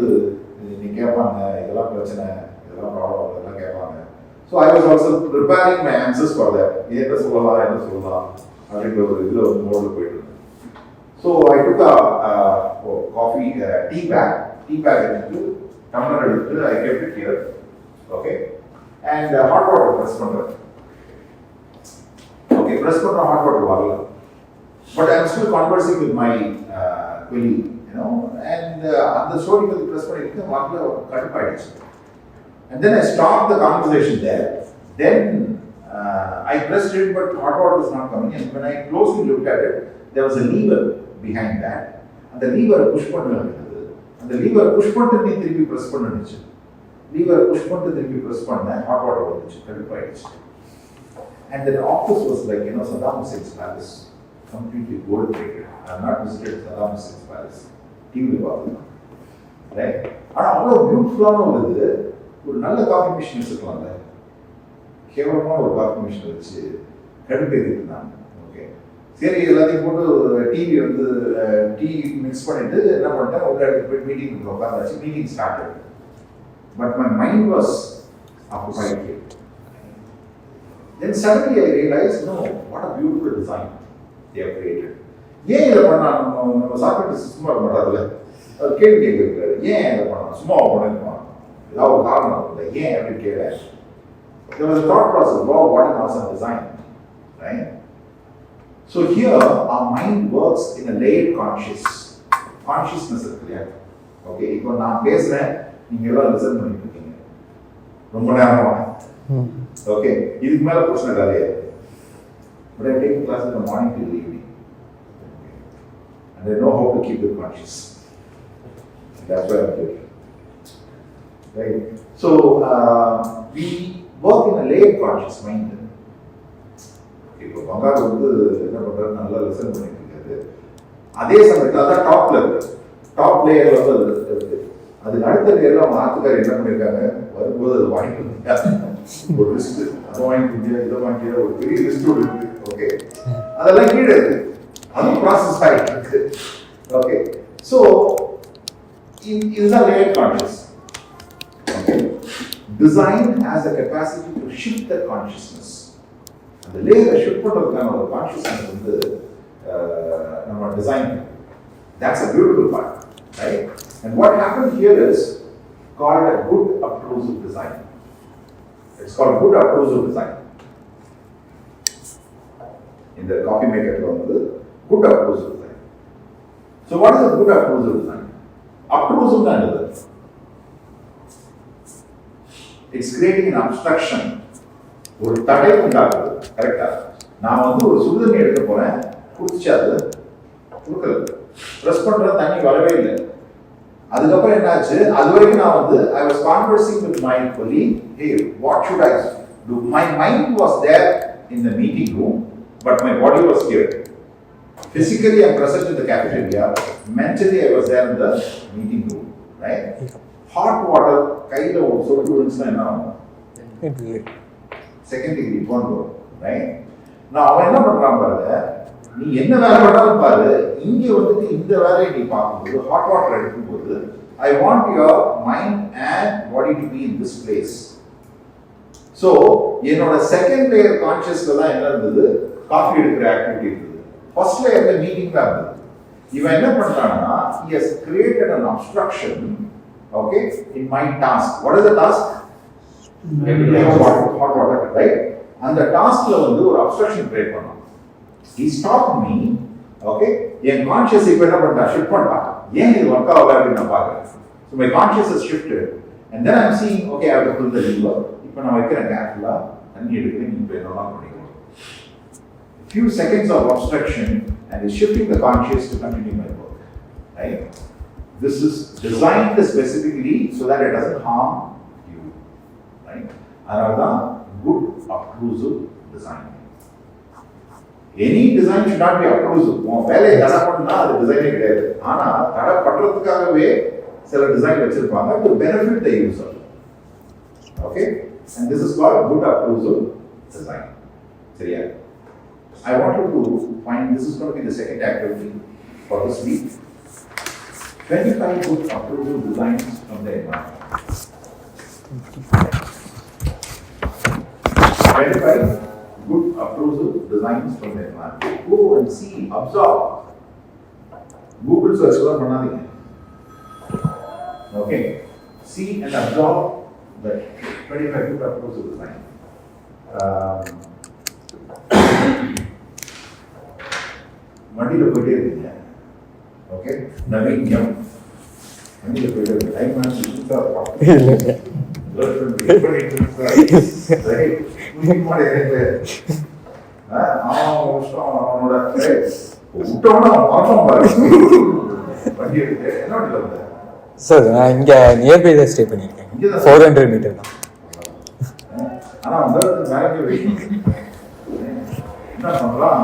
நீ கேட்பாங்க, இதெல்லாம் பிரச்சனை, இதெல்லாம் ப்ராப்ளம், இதெல்லாம் கேட்பாங்க. So I was also preparing my answers for that. என்ன சொல்லலாம் அப்படின்ற ஒரு இதில் வந்து மோடில் போயிட்டு இருந்தேன். So I took a coffee, tea bag எடுத்துட்டு, டம்ளர் எடுத்துட்டு, I kept it here, okay, and hot water press பண்ணுறேன். Okay, press பண்ணுற hot water வரல, but I am still conversing with my colleague, and அந்த ஸ்டோரி வந்து press பண்ணிட்டு வரல, கடுப்பாயிடுச்சு. And then I stopped the conversation there. Then I pressed it, but hot water was not coming. And when I closely looked at it, there was a lever behind that. And the lever push பண்ணது. அந்த lever push பண்ணிட்டு நீ திருப்பி press பண்ணிடுச்சு. lever push பண்ணிட்டு திருப்பி press பண்ண hot water வந்துச்சு. கடுப்பாயிடுச்சு. And the office was like, you know, Saddam Hussein's palace, completely gold plated. I have not visited Saddam Hussein's palace. TV பார்த்தேன். Right? ஆனால் அவ்வளோ பியூட்டிஃபுல்லான ஒரு நல்ல காஃபி மிஷின் வச்சுருக்கலாம்ல. கேவலமான ஒரு காஃபி மிஷின் வச்சு கடுப்பேற்றிட்டு இருந்தாங்க. ஓகே, சரி எல்லாத்தையும் போட்டு டிவி டீ மிக்ஸ் பண்ணிட்டு என்ன பண்ணிட்டேன், உள்ள இடத்துக்கு போய் மீட்டிங் உட்காந்தாச்சு. Meeting started. But my mind was occupied here. Then suddenly I realized, no, what a beautiful design they have created. ஏன் இதை பண்ணா நம்ம சாப்பிட்டு சும்மா பண்ணாதுல அது கேள்வி கேட்கிறாரு. ஏன் இதை பண்ணா சும்மா பண்ணிருப்பான், ஏதாவது ஒரு காரணம் இல்லை, ஏன் அப்படின்னு கேட்க. There was a thought process, wow, what an awesome design, right? So here our mind works in a layered consciousness இருக்கு இல்லையா? ஓகே, இப்போ நான் பேசுறேன், நீங்க எல்லாம் லிசன் பண்ணிட்டு இருக்கீங்க ரொம்ப நேரமா. ஓகே, இதுக்கு மேல பிரச்சனை கிடையாது. But I take class in the morning till the evening. And I know how to keep it conscious. That's why I'm here. Right? So, we work in a layered conscious mind. இப்போ பங்காரு என்ன பண்றாரு, நல்லா listen பண்ணிட்டு இருக்காரு. அதே சமயத்தில் அதான் டாப்ல இருக்கு, டாப் லேயர்ல இருக்கு. அதுக்கு அடுத்த லேயர்ல அவங்க ஆத்துக்காரர் என்ன பண்ணிருக்காங்க, வரும்போது அது வாங்கிட்டு வந்திருக்காங்க. ஒரு லிஸ்ட், அதை வாங்கிட்டு இதை வாங்கிட்டு ஒரு பெரிய லிஸ்ட் இருக்கு. ஓகே, அதெல்லாம் கீழே இருக்கு, அது ப்ராசஸ் ஆகிட்டு இருக்கு. ஓகே, ஸோ இதுதான் layer conscious. Okay, design has a capacity to shift the consciousness. அந்த லேயரை ஷிஃப்ட் பண்ணுறதுக்கான ஒரு கான்ஷியஸ்னஸ் நம்ம design. That's a beautiful part, right? And what happened here is called a good obtrusive design. It's called good obtrusive design. In the coffee maker, good obtrusive design. So what is a good obtrusive design? Obtrusive is it's creating an obstruction. ஒரு தடை உண்டாக்குது. கரெக்டா? நான் ஒரு சுடுதண்ணி எடுக்க போறேன், குடிச்சா அது கொடுக்கல, ப்ரெஸ் பண்ற தண்ணி வரவே இல்லை. அதுக்கப்புறம் என்னாச்சு, அது வரைக்கும் நான் I was conversing with my colleague, hey, what should I do? My mind was there in the meeting room, but my body was here. Physically I am present in the cafeteria, mentally I was there in the meeting room, right? Hot water கையில சொட்டு விழுந்துச்சுன்னா என்ன ஆகும்? Second degree, it won't go, right? நான் அவன் என்ன பண்றான் பாருங்க, நீ என்ன வேலை பண்ணாலும் பாரு, இங்க இந்த வேலையை நீ பார்க்கும்போது ஹாட் வாட்டர் எடுக்கும்போது I want your mind and body to be in this place. So என்னோட செகண்ட் லேயர் கான்ஷியஸ்ல தான் என்ன இருந்தது, காஃபி எடுக்கிற ஆக்டிவிட்டி இருந்தது. ஃபர்ஸ்ட் லேயர்ல மீட்டிங் தான் இருந்தது. இவன் என்ன பண்றான்னா, he has created an obstruction, okay, in my task. What is the task? Hot water, right? அந்த டாஸ்க்ல ஒரு அப்ஸ்ட்ரக்ஷன் கிரியேட் பண்ணான். He stopped me, okay? N conscious இப்போ என்ன பண்ணிட்டா, ஷிஃப்ட் பண்ணிட்டான். ஏன் இது ஒர்க் ஆகல அப்படின்னு நான் பார்க்குறேன். So my conscious is shifted and then I'm seeing, okay, I will pull the lever. இப்போ நான் வைக்கிறேன் கேர்ஃபுல்லாக, தண்ணி எடுக்கிறேன், நீ இப்போ என்னெல்லாம் பண்ணிக்கலாம். Few seconds of obstruction and is shifting the conscious to continue my work, right? This is designed specifically so that it doesn't harm you, right? Another good obtrusive design. Any design should not be obtrusive. வேலையை தடை பண்ணா அது டிசைனே கிடையாது. ஆனா தடை பண்றதுக்காகவே சில design வச்சிருப்பாங்க to benefit the user. Okay? And this is called good obtrusive design. சரியா? I want you to find, this is going to be the second activity for this week. 25 good obtrusive designs from the environment. 25 good obtrusive designs from the environment. Go and see, observe. Google search பண்ணாதீங்க. Okay? See and observe the 25 good obtrusive designs. வண்டியில் போயிட்டே இருக்கீங்க. Okay, நவீன்யம் வண்டியில் போயிட்டே இருக்கு. Time match அவனோட விட்டோம்னா அவன் பாரு வண்டி எடுத்து என்ன வண்டியில் வந்த சார் நான் இங்கே நியர்பை தான் ஸ்டே பண்ணியிருக்கேன். 400 மீட்டர் தான். ஆனால் வந்து வேலைக்கு வெயிட் என்ன பண்ணுறான்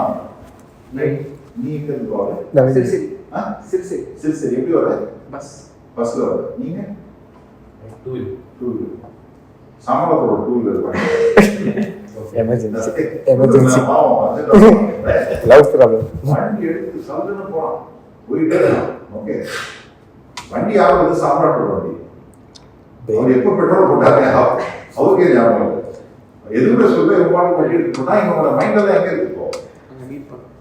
நீ எங்கே போகிற சிறுசிரி ஆ சிறுசிரி சரி சரி எப்படி வர பஸ்ஸில் வர நீங்கள் டூ சம்பளத்தோட two wheeler emergency love problem. வண்டி எடுத்து சல்லுன்னு போறான் போயிட்டே ஓகே வண்டி யாரும் சாம்ராட்டோட வண்டி அவர் எப்ப பெட்ரோல் போட்டாங்க அவருக்கே ஞாபகம் இல்லை. எதுவுமே சொல்ல எவ்வாறு வண்டி எடுத்து போட்டா இவங்களோட மைண்ட்ல தான் எங்க இருக்கு அங்கே மீட் பண்ணோம்.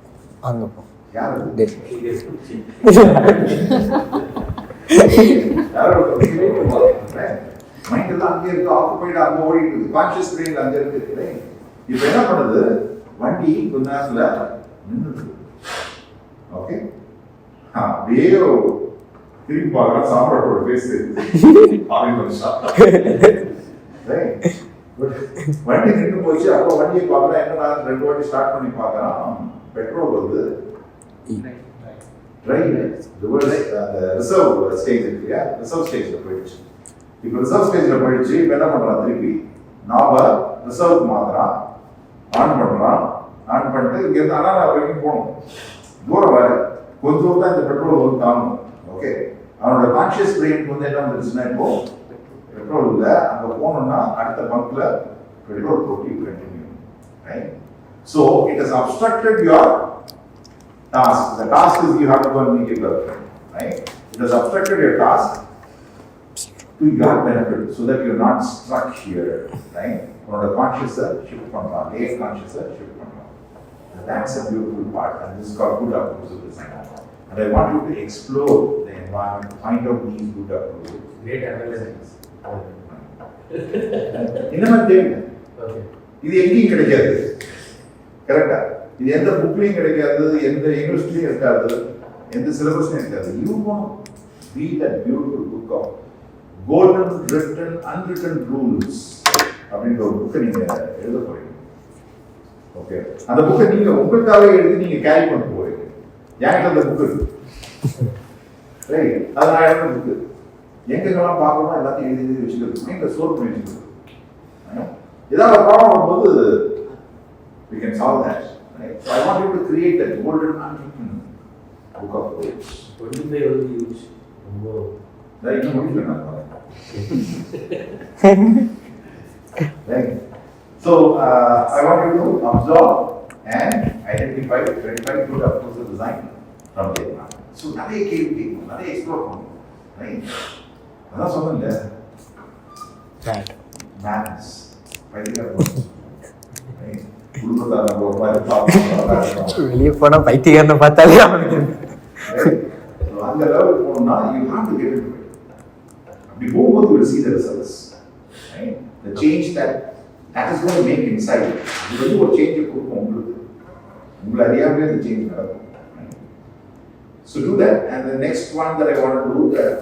அங்கே போ யாரு டேய். மைண்ட் எல்லாம் அங்கே இருக்கு ஆக்குபைடு அங்க ஓடிட்டு இருக்கு கான்சியஸ் பிரெயின் அங்க இருக்கு. இப்ப என்ன பண்ணுது வண்டி கொஞ்ச நேரத்துல நின்றுது ஓகே அப்படியே திரும்பி பார்க்கலாம் சாம்ராட்டோட பேஸ் வண்டி நின்று போச்சு. அப்போ வண்டியை பார்க்கலாம் என்ன 2 வாட்டி ஸ்டார்ட் பண்ணி பார்க்கலாம் பெட்ரோல் வந்து ரிசர்வ் ஸ்டேஜ் இருக்கு இல்லையா ரிசர்வ் ஸ்டேஜ்ல போயிடுச்சு. இப்போ ரிசர்வ் ஸ்டேஜ்ல போயிடுச்சு. இப்போ என்ன பண்றான் திருப்பி நாம ரிசர்வ் மாத்துறான் ஆன் பண்றான். ஆன் பண்ணிட்டு இங்க இருந்து அண்ணா வரைக்கும் போகணும் தூரம் வேற கொஞ்சம் தூரம் தான் இந்த பெட்ரோல் வந்து தாங்கணும் ஓகே. அவனோட கான்சியஸ் பிரெயினுக்கு வந்து என்ன வந்துருச்சுன்னா இப்போ பெட்ரோல் இல்லை அங்க போகணும்னா அடுத்த பங்க்ல பெட்ரோல் போட்டி continue right. So it has obstructed your task. The task is you have to go and meet your girlfriend, right? It has obstructed your task to your benefit so that you're not stuck here, right? From the conscious shift பண்ணலாம் லே conscious shift பண்ணலாம். That's a beautiful part and this is called good approach design. And I want you to explore the environment, find out these good approaches. Great analysis. என்ன மாதிரி தெரியுங்க Okay. இது எங்கேயும் கிடைக்காது கரெக்டா. இது எந்த புக்லையும் கிடைக்காது எந்த யூனிவர்சிட்டியும் இருக்காது எந்த சிலபஸ்லையும் இருக்காது. You want be that beautiful book of golden written unwritten rules அப்படின்ற ஒரு புக்கை நீங்க எழுத போறீங்க ஓகே. அந்த புக்கை நீங்க உங்களுக்காக எழுதி நீங்க கேரி பண்ண போறீங்க. என்கிட்ட அந்த புக்கு இருக்கு ரைட். அது நான் எழுத புக்கு எங்கெங்கெல்லாம் பார்க்கணும் எல்லாத்தையும் எழுதி எழுதி வச்சுக்கிறது இந்த சோர் பண்ணி வச்சுக்கிறது. ஏதாவது ஒரு ப்ராப்ளம் வரும்போது we can solve that. Right? So I want you to create a golden unwritten book of rules. 25 வந்து யூஸ் ரொம்ப Right? No, right? So I want you to observe and identify good approach to design from the environment. So நிறைய கேள்வி கேட்கணும் நிறைய explore பண்ணணும் right. அதான் சொன்னேன்ல manners வெளியே போனா பைத்தியக்காரனை பார்த்தாலே அவனுக்கு அந்த லெவலுக்கு போகணும்னா you have to get into it. அப்படி போகும்போது you will see the results. Right? The change that is going to make inside. இது வந்து ஒரு சேஞ்ச் கொடுக்கும் உங்களுக்கு. உங்களை அறியாமலே அந்த சேஞ்ச் நடக்கும். So do that. And the next one that I want to do, that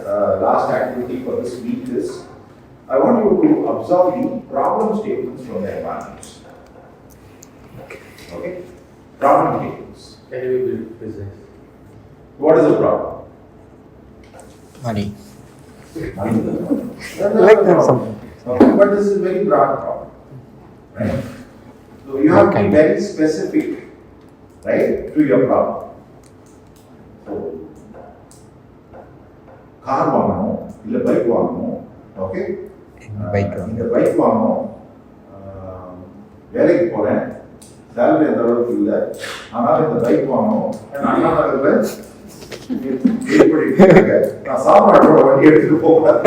last activity for this week is, I want you to observe the problem statements from the environment. Okay? Problem statements. can we build business? What is the problem? money. Like that something. Okay, but this is a very broad problem. Right? So you have to be very specific, right, to your problem. So, car வாங்கணும் இல்ல bike வாங்கணும் okay. இந்த bike வாங்கணும் வேலைக்கு போறேன் salary அந்த அளவுக்கு இல்லை ஆனால் இந்த பைக் வாங்கணும் ஏன்னா அண்ணா நகர்ல நான் சாப்பாட்டோட வண்டி எடுத்துட்டு போகக்கூடாது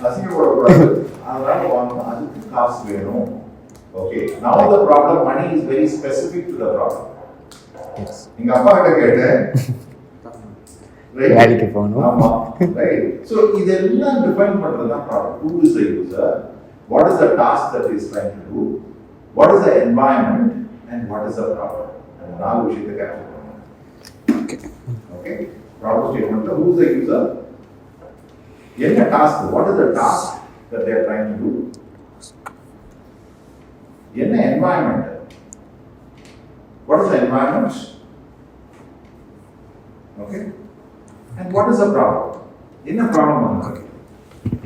அசிங்கப்படக்கூடாது அதனால வாங்கணும் அதுக்கு காசு வேணும் okay. Now the problem money is very specific to the problem. எங்க அப்பா கிட்ட கேட்டேன் வேலைக்கு போகணும் ஆமா ரைட். சோ இதெல்லாம் டிஃபைன் பண்றது தான் problem. Who is the user? What is the task that he is trying to do? What is the environment? And what is the problem? அந்த நாலு விஷயத்தை கேப்சர் பண்ணணும். Okay. Problem statement. Who is the user? என்ன task? What is the task that they are trying to do. என்ன environment? What is the environment? Okay? And what is the problem? என்ன problem வந்தாங்க?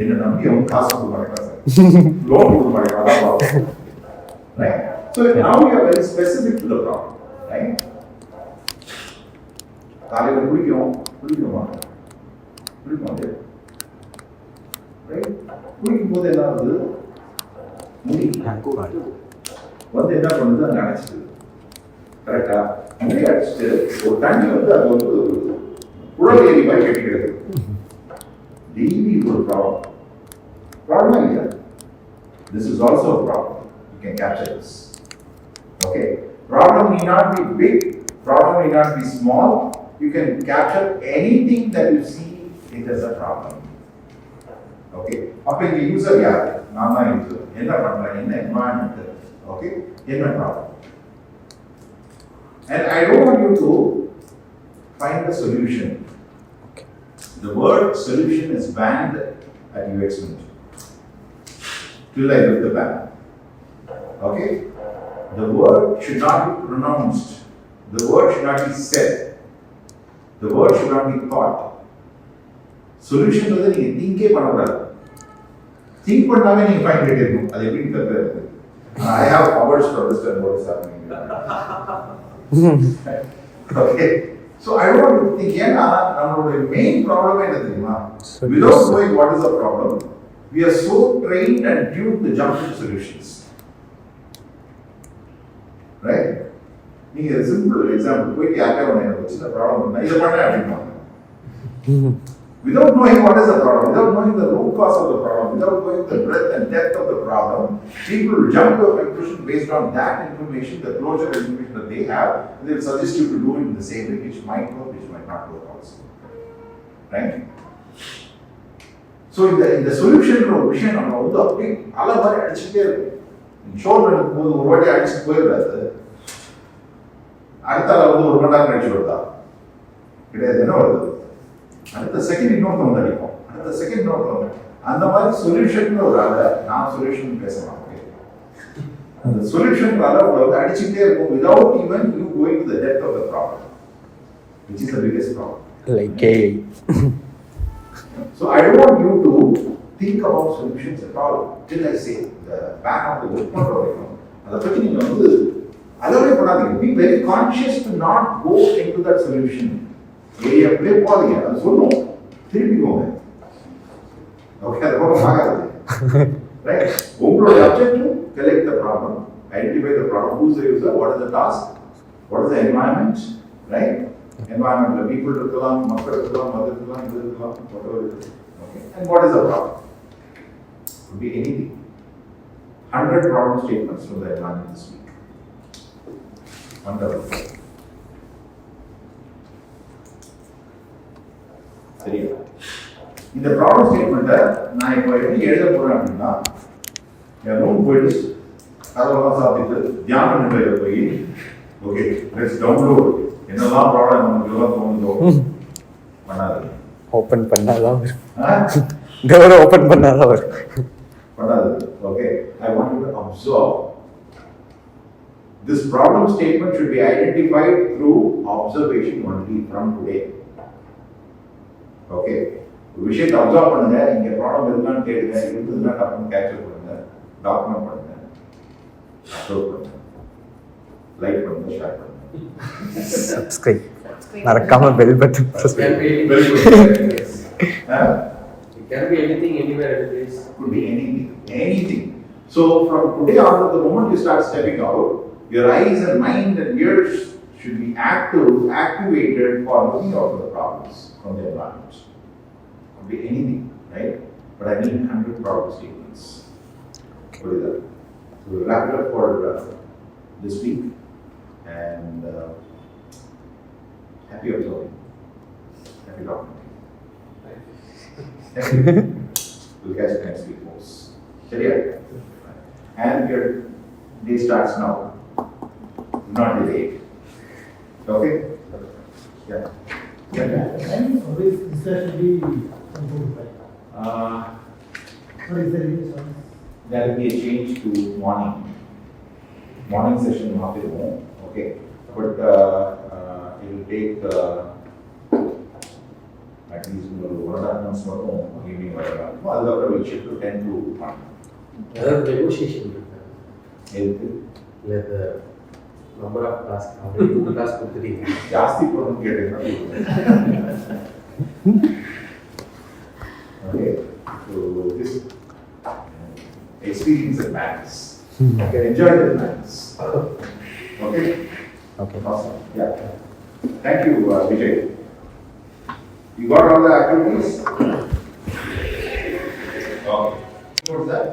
என்ன நம்பி அவங்க காசு கொடுப்பாங்க சார். லோன் கொடுப்பாங்க அதான் problem. Right? So now you are very specific to the problem. Right? காலையில் குளிக்குமா ரைட் குளிக்கும் போது என்ன ஆகுது முடி வந்து என்ன பண்ணுது அங்கே அடைச்சிது கரெக்டா முடி அடைச்சிட்டு ஒரு தண்ணி வந்து அது வந்து குழல் ஏரி மாதிரி கட்டிக்கிறது டெய்லி ஒரு ப்ராப்ளம் இல்லையா this is also problem you can capture this okay problem need not be big problem need not be small you can capture anything that you see it as a problem okay அப்ப இங்க user யார் நான் தான் user என்ன பண்றேன் என்ன என்வாயன்மென்ட் okay என்ன problem and I don't want you to find a solution okay the word solution is banned at UX Mint till I lift the ban okay the word should not be pronounced the word should not be said the word should not be thought solution வந்து நீங்க திங்கே பண்ணக்கூடாது think பண்ணாவே நீங்க fine rate இருக்கும் அது எப்படின்னு தெரியல I have powers to understand what is happening okay so I don't want to think ஏன்னா நம்மளோட மெயின் ப்ராப்ளமே என்ன தெரியுமா without knowing what is the problem we are so trained and tuned to jump to solutions right நீங்க simple example போயிட்டு யார்கிட்ட ஒன்று எனக்கு சின்ன ப்ராப்ளம் இருந்தால் இதை பண்ண அப்படின்வாங்க without knowing what is the problem, without knowing the root cause of the problem, without knowing the breadth and depth of the problem, people will jump to a conclusion based on that information, the closure information that they have, and they will suggest you to do it in the same way, which might work, which might not work also. Right? So in the solution of a vision, நம்ம வந்து அப்படியே அலை மாதிரி அடிச்சுட்டே இருக்கும் shoulder இருக்கும்போது ஒரு வாட்டி அடிச்சுட்டு போயிடுறாரு அடுத்த வந்து ஒரு மணி நேரம் கழிச்சு வருதா கிடையாது என்ன வருது அடுத்த செகண்ட் இன்னொருத்த வந்து அடிப்போம் அடுத்த செகண்ட் இன்னொருத்த வந்து அந்த மாதிரி சொல்யூஷன் ஒரு ஆளை நான் சொல்யூஷன் பேசலாம் அந்த சொல்யூஷன் ஆளை உங்களை வந்து அடிச்சுட்டே இருக்கும் without even you going to the depth of the problem which is the biggest problem like AI so I don't want you to think about solutions at all till I say the back of the book அதை பற்றி நீங்க வந்து அதவே பண்ணாதீங்க be very conscious to not go into that solution area play போகாதீங்க அது சொல்லும் திருப்பிக்கோங்க okay அது போக ஆகாது ரைட் உங்களோட objective collect the problem identify the problem who's the user what is the task what is the environment right environment people இருக்கலாம் மக்கள் இருக்கலாம் மதம் இருக்கலாம் இது இருக்கலாம் whatever it is okay and what is the problem could be anything 100 problem statements from the environment this week wonderful சரியா இந்த problem ஸ்டேட்மெண்ட்டை நான் இப்போ எப்படி எழுத போறேன் அப்படின்னா என் ரூம் போயிட்டு அதெல்லாம் சாப்பிட்டு தியான நிலையில் போய் ஓகே லெட்ஸ் டவுன்லோட் என்னெல்லாம் ப்ராப்ளம் நமக்கு எல்லாம் தோணுதோ பண்ணாது ஓப்பன் பண்ணாதான் டோர் ஓப்பன் பண்ணாதான் வரும் பண்ணாது okay I want you to observe this problem statement should be identified through observation only from today okay ஒரு விஷயத்தை அப்சர்வ் பண்ணுங்க இங்க ப்ராப்ளம் இருக்கான்னு கேளுங்க இருந்ததுன்னா டக்குனு கேப்சர் பண்ணுங்க டாக்குமெண்ட் பண்ணுங்க அப்லோட் பண்ணுங்க லைக் பண்ணுங்க ஷேர் பண்ணுங்க சப்ஸ்கிரைப் மறக்காம bell button press It can be Very anything. good. It can be anything, anywhere, any place. Could be anything. So from today on, the moment you start stepping out, your eyes and mind and ears should be activated for looking out for the problems from the environment. Could be anything, right? But I need 100 problem statements. What is that? So we'll wrap it up for this week, and happy observing, happy documenting. Thank you. We'll catch you next week, folks. Sharia. And your day starts now, not delayed. Okay? Yeah. And always this has to be composed by. What is the reason? There will be a change to morning. Morning session மாத்திடுவோம். Okay. But it will take at least ஒரு 1.5 months மட்டும் evening வரலாம். அதுக்கப்புறம் will shift to 10 to 1. அதாவது negotiation இருக்கு. எதுக்கு? இல்லை இந்த number of task அப்படி 2 டாஸ்க் கொடுத்துட்டீங்க. ஜாஸ்தி போகணும்னு கேட்டீங்கன்னா okay. So this experience at max. I can enjoy the max. Okay? Okay. Awesome. Yeah. Thank you, Vijay. You got all the activities? Okay. What's that?